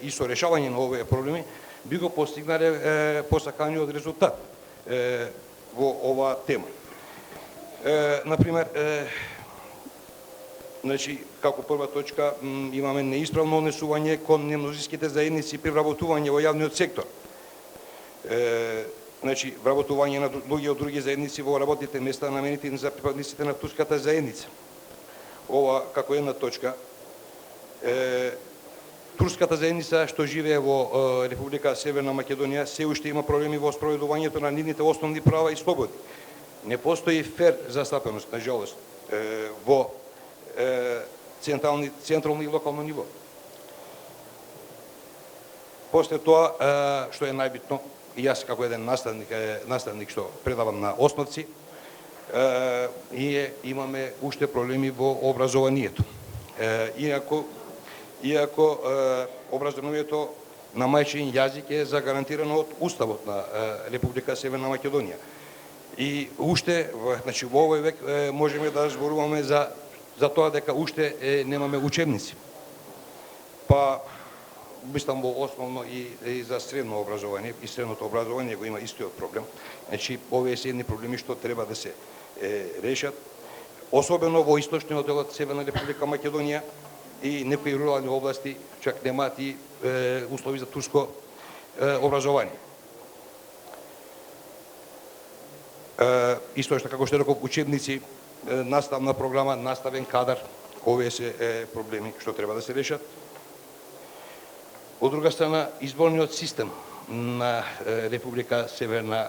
и со решавање на овие проблеми би го постигнале посаканиот резултат во оваа тема. Например, значи, како прва точка имаме неисправно однесување кон немножинските заедници при вработување во јавниот сектор. Значи, вработување на луѓе од други заедници во работните места наменети за припадниците на турската заедница. Ова како една точка. Турската заедница што живее во Република Северна Македонија се уште има проблеми во спроведувањето на нивните основни права и слободи. Не постои фер застапеност, на жалост, во централно и локално ниво. После тоа, што е најбитно, и јас како еден наставник што предавам на основци, имаме уште проблеми во образованието. Иако образованието на мајчин јазик е загарантирано од Уставот на Република Северна Македонија. И уште, значи, во овој век можеме да зборуваме за тоа дека уште немаме учебници. Па, мислам во основно и за средно образование, и средното образование го има истиот проблем. Значи, овие се едни проблеми што треба да се решат, особено во источниот дел од Северна Република Македонија и некои рурални области чак немаат и услови за турско образование. Исто што како што реков, учебници, наставна програма, наставен кадар, овие се проблеми што треба да се решат. Од друга страна, изборниот систем на Република Северна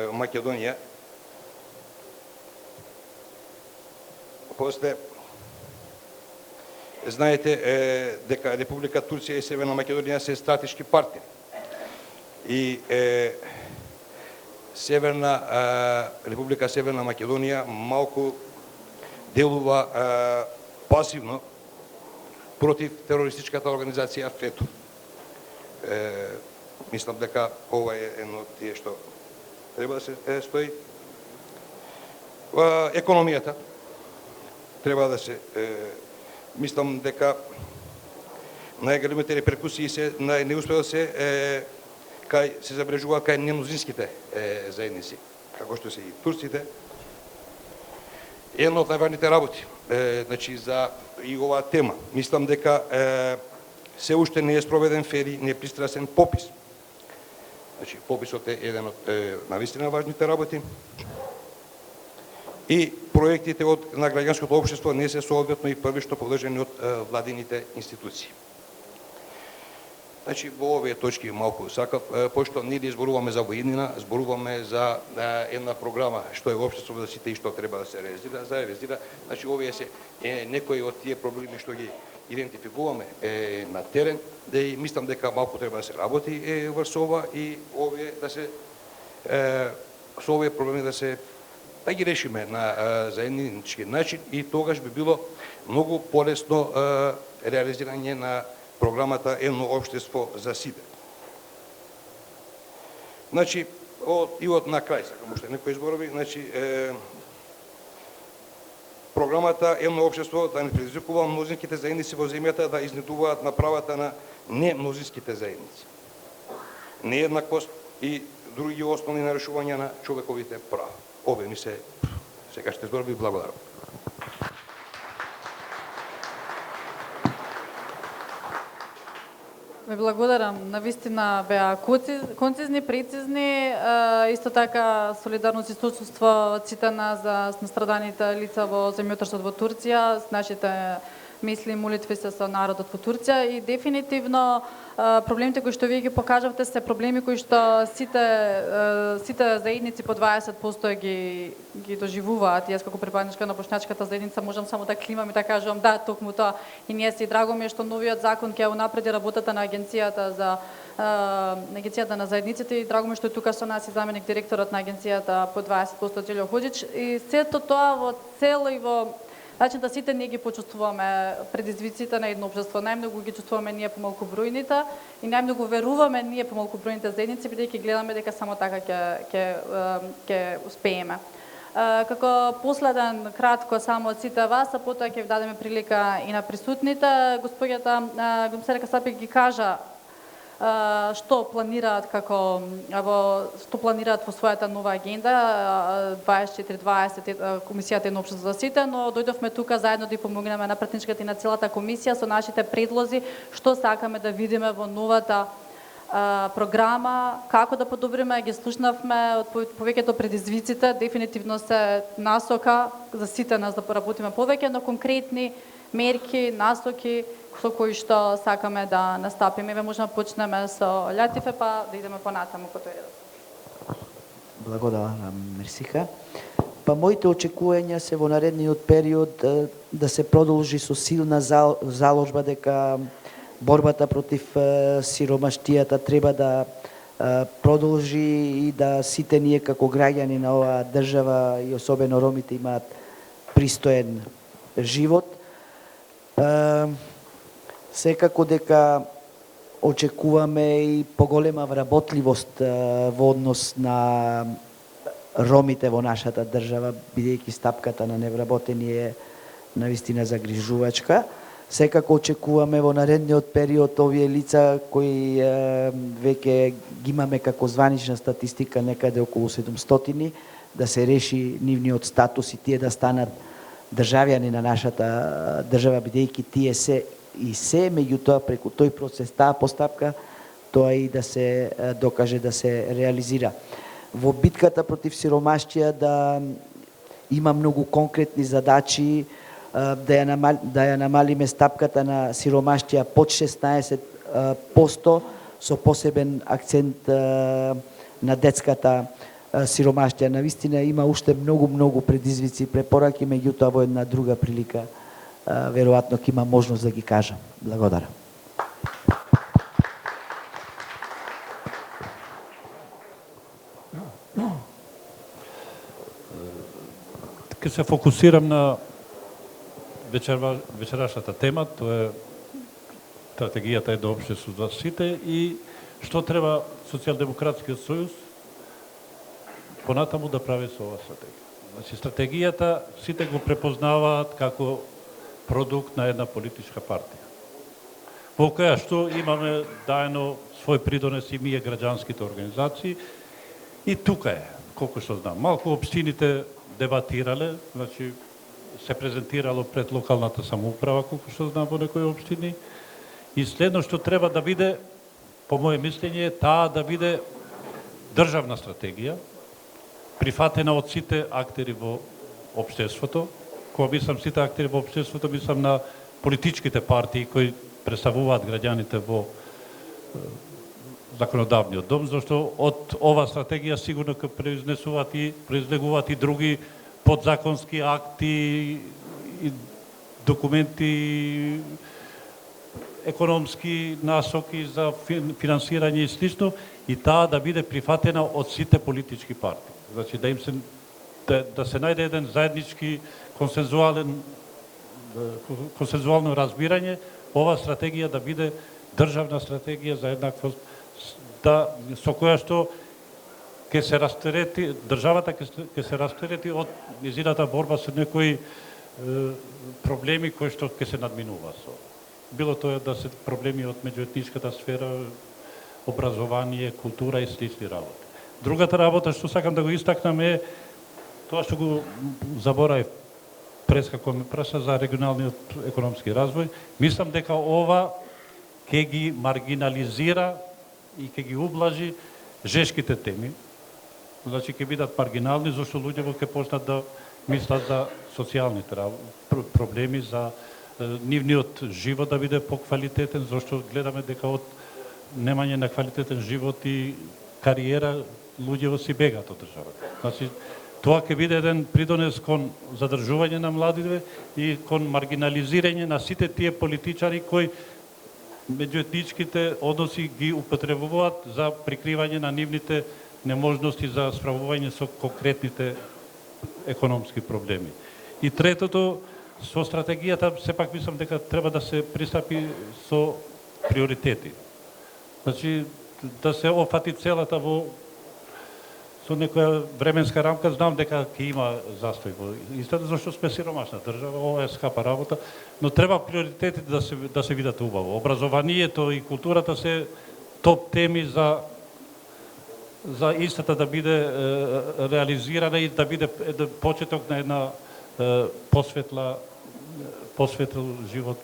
Македонија, после знаете дека Република Турција и Северна Македонија се стратешки партнери. И Република Северна Македонија малку делува пасивно против терористичката организација ФЕТО. Мислам дека ова е едно од тие што треба да се стои. Економијата треба да се мислам дека најголемите реперкусии се неуспеа се се забележува кај немнозинските заедници, како што се и турците. Една од најважните работи, значи за и оваа тема, мислам дека се уште не е спроведен фер и непристрасен попис. Значи пописот е еден од навистина важните работи. И проектите на граѓанското општество не се соодветно и првично подржани од владините институции. Значи, во овие точки малку сакав, пошто ние зборуваме за воеднина, зборуваме за една програма што е општество за сите и што треба да се реализира, значи овие се некои од тие проблеми што ги идентификуваме на терен, да и мислам дека малку треба да се работи врз ова и овие да се со овие проблеми да ги решиме на заеднички начин и тогаш би било многу полесно реализирање на програмата Едно општество за сите. Значи, и од на крај сакам уште некои зборови, значи програмата Едно општество да не предизвикува мнозинските заедници во земјата да изнетуваат на правата на немнозинските заедници. Нееднаквост и други основни нарушувања на човековите права. Овие ми се секашните зборови. Благодарам.
Ве благодарам. Навистина беа концизни, прецизни, исто така солидарност и сочувство од сите нас за настраданите лица во земјотресот во Турција, с нашите мисли и молитви се со народот во Турција и дефинитивно проблемите кои што вие ги покажавте се проблеми кои што сите заедници по 20% ги доживуваат. Јас како припадничка на бошњачката заедница можам само да климам и да кажам да, токму тоа. И ние се драго ми е што новиот закон ќе унапреди работата на агенцијата на заедниците и драго ми што е тука со нас и заменик директорот на агенцијата по 20% Џелјо Хоџич и сето тоа во цел и во значи да сите ние ги почувствуваме предизвиците на едно општество. Најмногу ги чувствуваме ние помалку бројните и најмногу веруваме ние помалку бројните заедници, бидејќи гледаме дека само така ќе успееме. Како последен кратко само од сите вас, а потоа ќе ви дадеме прилика и на присутните. Госпоѓата Гумсера Касапи ги кажа што планираат што планираат во својата нова агенда 24-20 комисијата Едно општество за сите, но дојдовме тука заедно да ја помогнеме на пратничката и на целата комисија со нашите предлози што сакаме да видиме во новата програма, како да подобриме, ги слушнавме од повеќето предизвиците, дефинитивно се насока за сите нас да поработиме повеќе, но конкретни мерки, насоки со кои што сакаме да настапиме. Ве можеме да почнеме со Латифе, па да идеме понатаму по тој ред.
Благодарам, Мерсиха. Па моите очекувања се во наредниот период да се продолжи со силна заложба дека борбата против сиромаштијата треба да продолжи и да сите ние како граѓани на оваа држава и особено ромите имаат пристоен живот. Секако дека очекуваме и поголема вработливост во однос на ромите во нашата држава, бидејќи стапката на невработени е навистина загрижувачка. Секако очекуваме во наредниот период овие лица кои веќе ги имаме како званична статистика некаде околу 700 да се реши нивниот статус и тие да станат државјани на нашата држава, бидејќи тие се и се, меѓутоа преку тој процес, таа постапка, тоа и да се докаже да се реализира. Во битката против сиромаштија да има многу конкретни задачи, да ја намалиме стапката на сиромаштија под 16% со посебен акцент на детската сиромаштија. Навистина има уште многу предизвици, препораки, меѓутоа во една друга прилика веројатно ќе има можност да ги кажам. Благодарам.
Ке се фокусирам на вечерашната тема, тоа е стратегијата Едно општество за сите и што треба Социјалдемократскиот сојуз понатаму да прави со оваа стратегија. Значи, стратегијата сите го препознаваат како продукт на една политичка партија. Во која што имаме даено свој придонес и ние граѓанските организации и тука е, колку што знам. Малку општините дебатирале, значи се презентирало пред локалната самоуправа, колку што знам во некои општини. И следно што треба да биде, по моје мислење, таа да биде државна стратегија, прифатена од сите актери во општеството. Кога мислам сите актери во општеството, мислам на политичките партии кои представуваат граѓаните во законодавниот дом, зашто од ова стратегија сигурно ќе произлегуваат и други подзаконски акти и документи, економски насоки за финансирање и слично, и таа да биде прифатена од сите политички партии. Значи да им се да се најде еден заеднички консензуално разбирање, ова стратегија да биде државна стратегија за еднаквост, со која што ќе се растерети државата, ќе се растерети од низината борба со некои проблеми кои што ќе се надминува со. Било тоа да се проблеми од меѓуетничката сфера, образование, култура и слични работи. Другата работа што сакам да го истакнам е тоа што го заборавив пред како ме праша за регионалниот економски развој. Мислам дека ова ќе ги маргинализира и ќе ги ублажи жешките теми. Значи ќе бидат маргинални, зашто луѓето ќе почнат да мислат за социјалните проблеми, за нивниот живот да биде поквалитетен, зашто гледаме дека од немање на квалитетен живот и кариера луѓето си бегаат од државата. Значи тоа ќе биде еден придонес кон задржување на младите и кон маргинализирање на сите тие политичари кои меѓуетничките односи ги употребуваат за прикривање на нивните неможности за справување со конкретните економски проблеми. И третото, со стратегијата, сепак мислам дека треба да се пристапи со приоритети. Значи, да се офати целата со некоја временска рамка, знам дека ќе има застој во истата, зашто сме сиромашна држава, ова е скапа работа, но треба приоритетите да се видат убаво. Образованието и културата се топ теми за истата да биде реализирана и да биде почеток на една посветл живот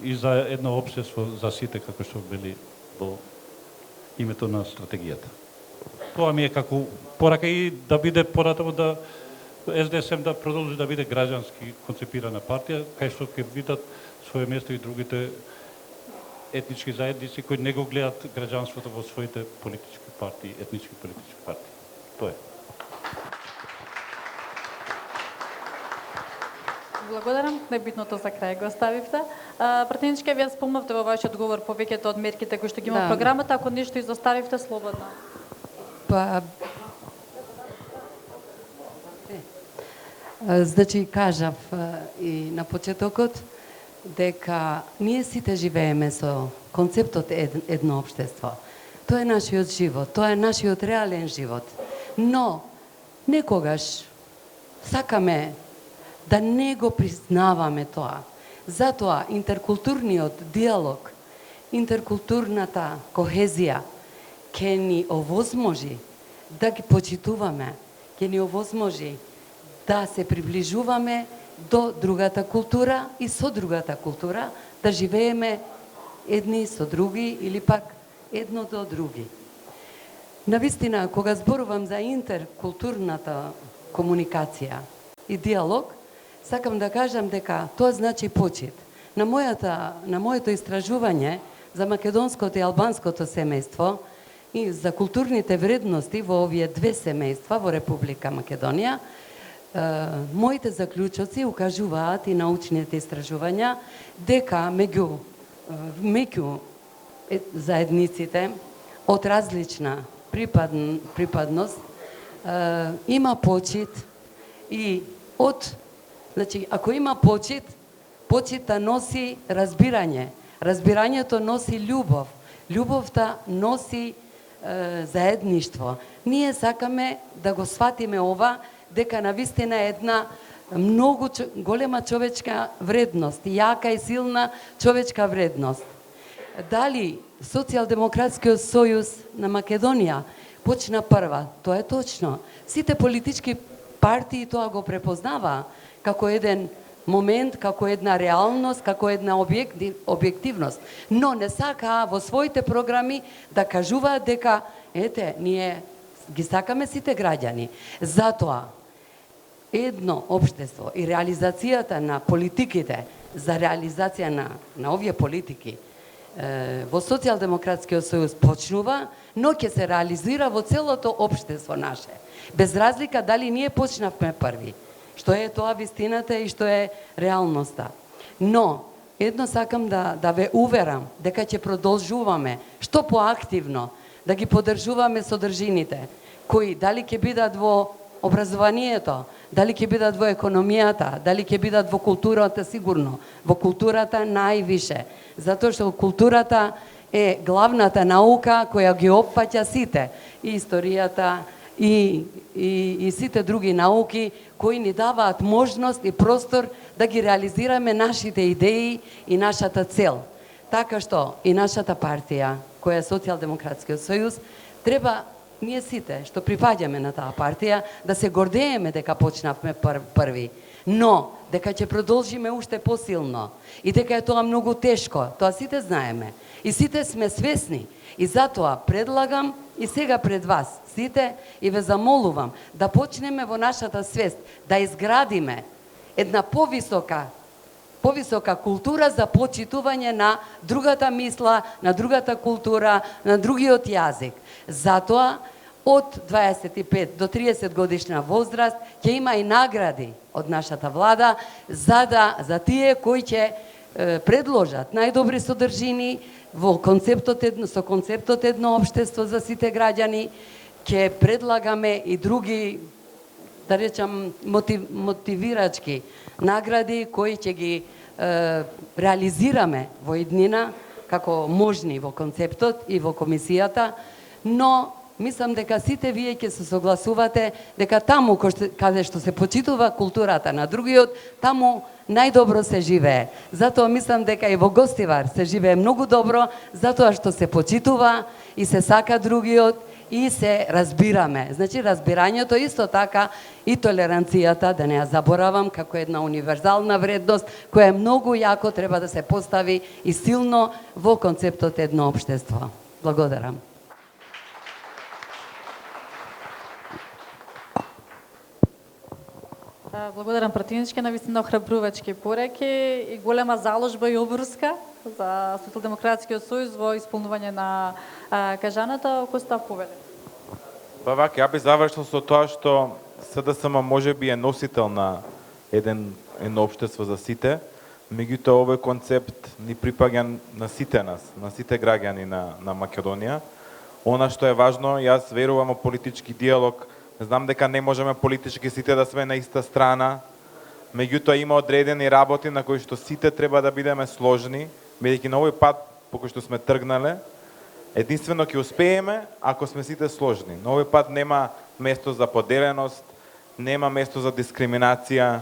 и за едно општество за сите, како што били во името на стратегијата. Тоа ми е како порака и да биде понатаму да СДСМ да продолжи да биде граѓански концепирана партија, кај што ќе видат свое место и другите етнички заедници кои не го гледаат граѓанството во своите политички партии, етнички политички партии. Тоа е.
Благодарам, најбитното за крај го оставивте. Пратеничке, вие спомнавте во вашиот одговор повеќето од мерките кои што ги има во програмата, ако нешто изоставивте, слободно.
Па, значи кажав и на почетокот дека ние сите живееме со концептот едно општество. Тоа е нашиот живот, тоа е нашиот реален живот. Но некогаш сакаме да не го признаваме тоа. Затоа интеркултурниот диалог, интеркултурната кохезија ќе ни овозможи да ги почитуваме, ќе ни овозможи да се приближуваме до другата култура и со другата култура, да живееме едни со други или пак едно до други. Навистина, кога зборувам за интеркултурната комуникација и диалог, сакам да кажам дека тоа значи почит. На моето истражување за македонското и албанското семејство и за културните вредности во овие две семејства во Република Македонија, моите заклучоци укажуваат и научните истражувања дека меѓу заедниците од различна припадност има почит и значи, ако има почит, почита носи разбирање. Разбирањето носи љубов. Љубовта носи заедништво. Ние сакаме да го сватиме ова, дека навистина е една многу голема човечка вредност, јака и силна човечка вредност. Дали Социјалдемократскиот сојуз на Македонија почна прва? Тоа е точно. Сите политички партии тоа го препознава како еден момент, како една реалност, како една објективност. Но не сакаа во своите програми да кажуваат дека ете, ние ги сакаме сите граѓани. Затоа едно општество и реализацијата на политиките за реализација на овие политики во Социјалдемократскиот сојуз почнува, но ќе се реализира во целото општество наше. Без разлика дали ние почнавме први, што е тоа вистината и што е реалноста. Но едно сакам да ве уверам дека ќе продолжуваме што поактивно да ги поддржуваме содржините, кои дали ќе бидат во образованието, дали ќе бидат во економијата, дали ќе бидат во културата, сигурно. Во културата највише. Затоа што културата е главната наука која ги опфаќа сите. И историјата, и сите други науки кои ни даваат можност и простор да ги реализираме нашите идеи и нашата цел. Така што и нашата партија, која е Социјалдемократскиот сојуз, треба ние сите што припаѓаме на таа партија да се гордееме дека почнавме први, но дека ќе продолжиме уште посилно и дека е тоа многу тешко, тоа сите знаеме и сите сме свесни. И затоа предлагам и сега пред вас сите и ве замолувам да почнеме во нашата свест да изградиме една повисока култура за почитување на другата мисла, на другата култура, на другиот јазик. Затоа, од 25 до 30 годишна возраст ќе има и награди од нашата влада за тие кои ќе предложат најдобри содржини со концептот едно општество за сите граѓани. Ќе предлагаме и други, да речам, мотивирачки награди кои ќе ги реализираме во иднина како можни во концептот и во комисијата, но мислам дека сите вие ќе се согласувате дека таму каде што се почитува културата на другиот, таму најдобро се живее. Затоа мислам дека и во Гостивар се живее многу добро, затоа што се почитува и се сака другиот и се разбираме. Значи, разбирањето исто така и толеранцијата, да не ја заборавам, како една универзална вредност, која многу јако треба да се постави и силно во концептот едно општество. Благодарам.
Благодарам пратинички, навистина охрабрувачки пореки и голема заложба и обврска за Социјалдемократскиот сојуз во исполнување на кажаната. Коста повеле?
Па вака, ја би завршил со тоа што СДСМ може би е носител на едно општество за сите, меѓутоа овој концепт ни припаѓа на сите нас, на сите граѓани на Македонија. Она што е важно, јас верувам во политички диалог. Знам дека не можеме политички сите да сме на иста страна, меѓутоа има одредени работи на кои што сите треба да бидеме сложни, бидејќи на овој пат по кој што сме тргнале, единствено ќе успееме ако сме сите сложни. На овој пат нема место за поделеност, нема место за дискриминација,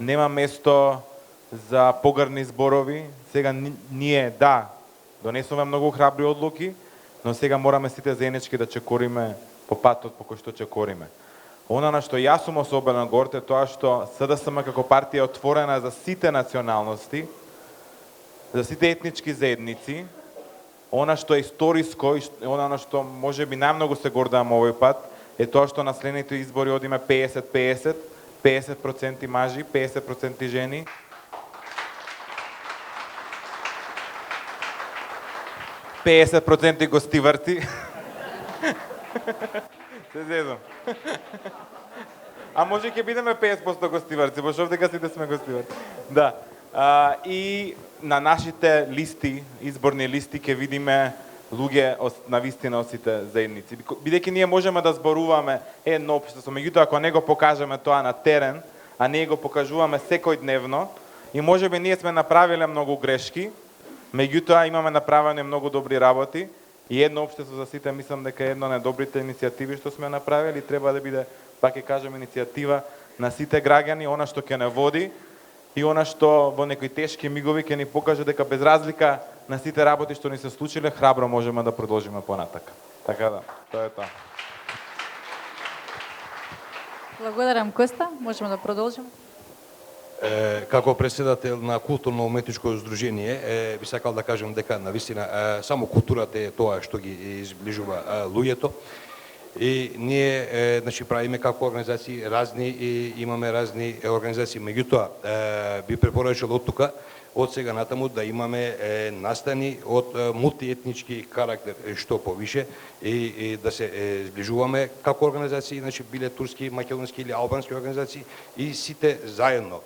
нема место за погрдни зборови. Сега ние, донесуваме многу храбри одлуки, но сега мораме сите заеднички да чекориме по патот по кој што чекориме. Она на што јас сум особено горд е тоа што СДСМ како партија е отворена за сите националности, за сите етнички заедници. Она што е историско и она на што може би најмногу се гордам овој пат е тоа што на следните избори одиме 50-50, 50% мажи, 50% жени. %, гостиварци. Се зезам. А може ќе бидеме 50% гостиварци, баш дека сите сме гостиварци. Да. И на нашите листи, изборни листи, ќе видиме луѓе навистина од сите заедници. Бидејќи ние можеме да зборуваме едно општество, меѓутоа ако не го покажеме тоа на терен, а ние го покажуваме секојдневно, и можеби ние сме направиле многу грешки, меѓутоа имаме направени многу добри работи. И едно општество за сите, мислам дека е една од најдобрите иницијативи што сме направили, треба да биде, пак ќе кажем, иницијатива на сите граѓани, она што ќе не води и она што во некои тешки мигови ќе ни покаже дека без разлика на сите работи што ни се случиле, храбро можеме да продолжиме понатака. Така да, тоа е тоа.
Благодарам, Коста. Можеме да продолжиме.
Како председател на културно-уметничко здружение, би сакал да кажем дека навистина само културата е тоа што ги изближува луѓето. И ние значи правиме како организации разни и имаме разни организации, меѓутоа би препорачал од тука од сега натаму да имаме настани од мултиетнички карактер што повише и да се зближуваме како организации, значи биле турски, македонски или албански организации и сите заедно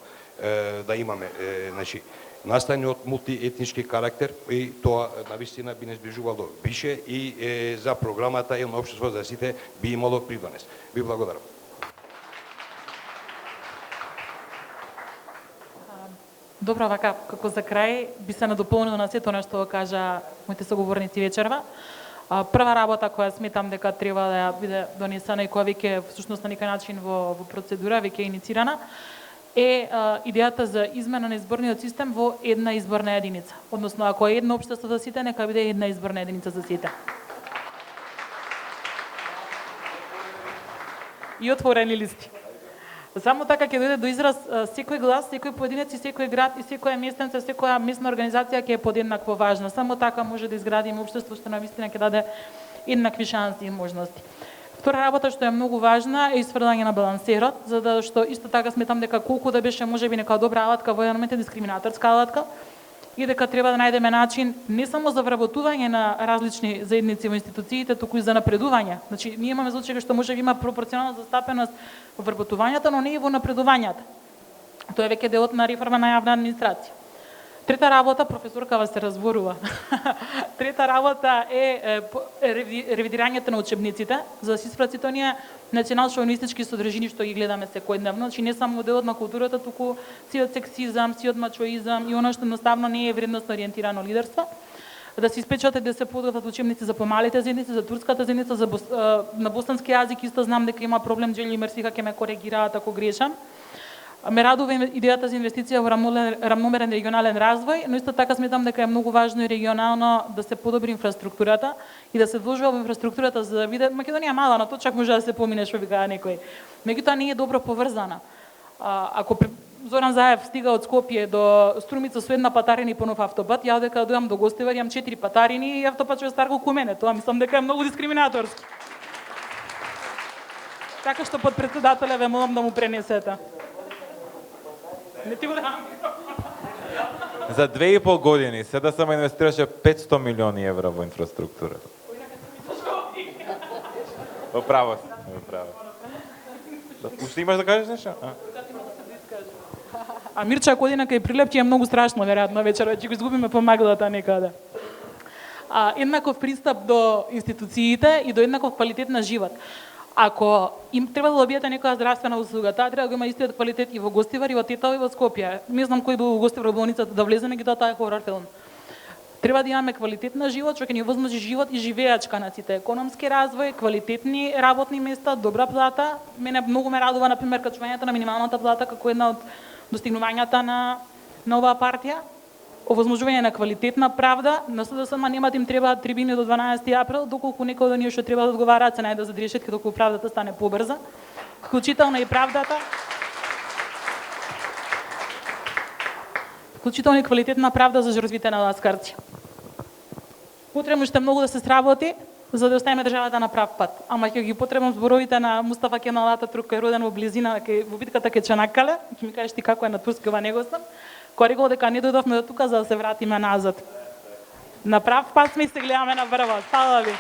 да имаме значи настани од мултиетнички карактер и тоа навистина би не зближувало више и за програмата Едно општество за сите би имало придонес. Ви благодарам.
Добро, вака, како за крај, би се надополнил на сето нешто кажа моите соговорници вечерва. Прва работа која сметам дека треба да биде донесена и која веќе всушност на некој начин во процедура веќе иницирана, е идејата за измена на изборниот систем во една изборна единица. Односно, ако е едно општество за сите, нека биде една изборна единица за сите. И отворени листи. Само така ќе дојде до израз секој глас, секој поединец и секој град и секоја местенце, секоја местна организација ќе е подеднакво важна. Само така може да изградиме општество што навистина ќе даде еднакви шанси и можности. Втора работа што е многу важна е исфрлање на балансерот, за да што исто така сметам дека колку да беше можеби нека добра алатка во еден момент е дискриминаторска алатка и дека треба да најдеме начин не само за вработување на различни заедници во институциите, туку и за напредување. Значи, ние имаме случаи што може би има пропорционална застапеност во вработувањето, но не и во напредувањето. Тоа е веќе делот на реформа на јавна администрација. Трета работа, професоркава се разборува. Трета работа е ревидирањето на учебниците, за да се испратат сите оние национал-шовинистички содржини што ги гледаме секојдневно, значи не само делот на културата, туку сиот сексизам, сиот мачоизам и оно што едноставно не е вредносно ориентирано лидерство. Да се испечатат да се подготват учебници за помалите заедници, за турската заедница, на боснански јазик исто знам дека има проблем, Джели и Мерсиха ќе ме коригираат ако грешам. Ме радува идејата за инвестиција во рамномерен регионален развој, но исто така сметам дека е многу важно и регионално да се подобри инфраструктурата и да се вложува во инфраструктурата за да биде Македонија мала, но тоа чак може да се помине што вика некој. Меѓутоа не е добро поврзана. Ако Зоран Заев стига од Скопје до Струмица со една патарина и по нов автопат, ја дека дојам до Гостивар, имам 4 патарини и автопат што е стар колку мене. Тоа мислам дека е многу дискриминаторски. Така што подпредседателя ве молам да му пренесете. Не ти го дам.
За 2,5 години СДСМ инвестираше 500 милиони евра во инфраструктура. Во право си, во право. Уште имаш да кажеш нешто?
А Мирча година кај Прилепчи е многу страшно, веројатно вечер, ќе го изгубиме по маглата некаде. Еднаков пристап до институциите и до еднаков квалитет на живот. Ако им треба да добиете некоја здравствена услуга, таа треба да го има истиот квалитет и во Гостивар, и во Тетово, и во Скопје. Не знам кој бил во Гостивар во болницата да влезе, меѓутоа тоа е хорор филм. Треба да имаме квалитет на живот, што ќе ни овозможи живот и живеачка на сите. Економски развој, квалитетни работни места, добра плата. Мене многу ме радува, например, качувањето на минималната плата како една од достигнувањата на оваа партија. Овозможување на квалитетна правда, на СДСМ нема да им требаат трибини до 12 април, доколку некој од оние што треба да одговараат се најде за решетки, доколку правдата стане побрза. Вклучително и правдата. Вклучително и квалитетна правда за жртвите на ласкарци. Потребно ще многу да се сработи, за да оставиме државата на прав пат. Ама ќе ги потребам зборовите на Мустафа Кемал Ататурк, кој е роден во близина во битката кај Чанаккале, ќе ми кажеш ти како е на турски, ова него сум. Кој рекол дека не дојдовме до тука за да се вратиме назад. На прав пат сме и се гледаме на врво. Фала ви.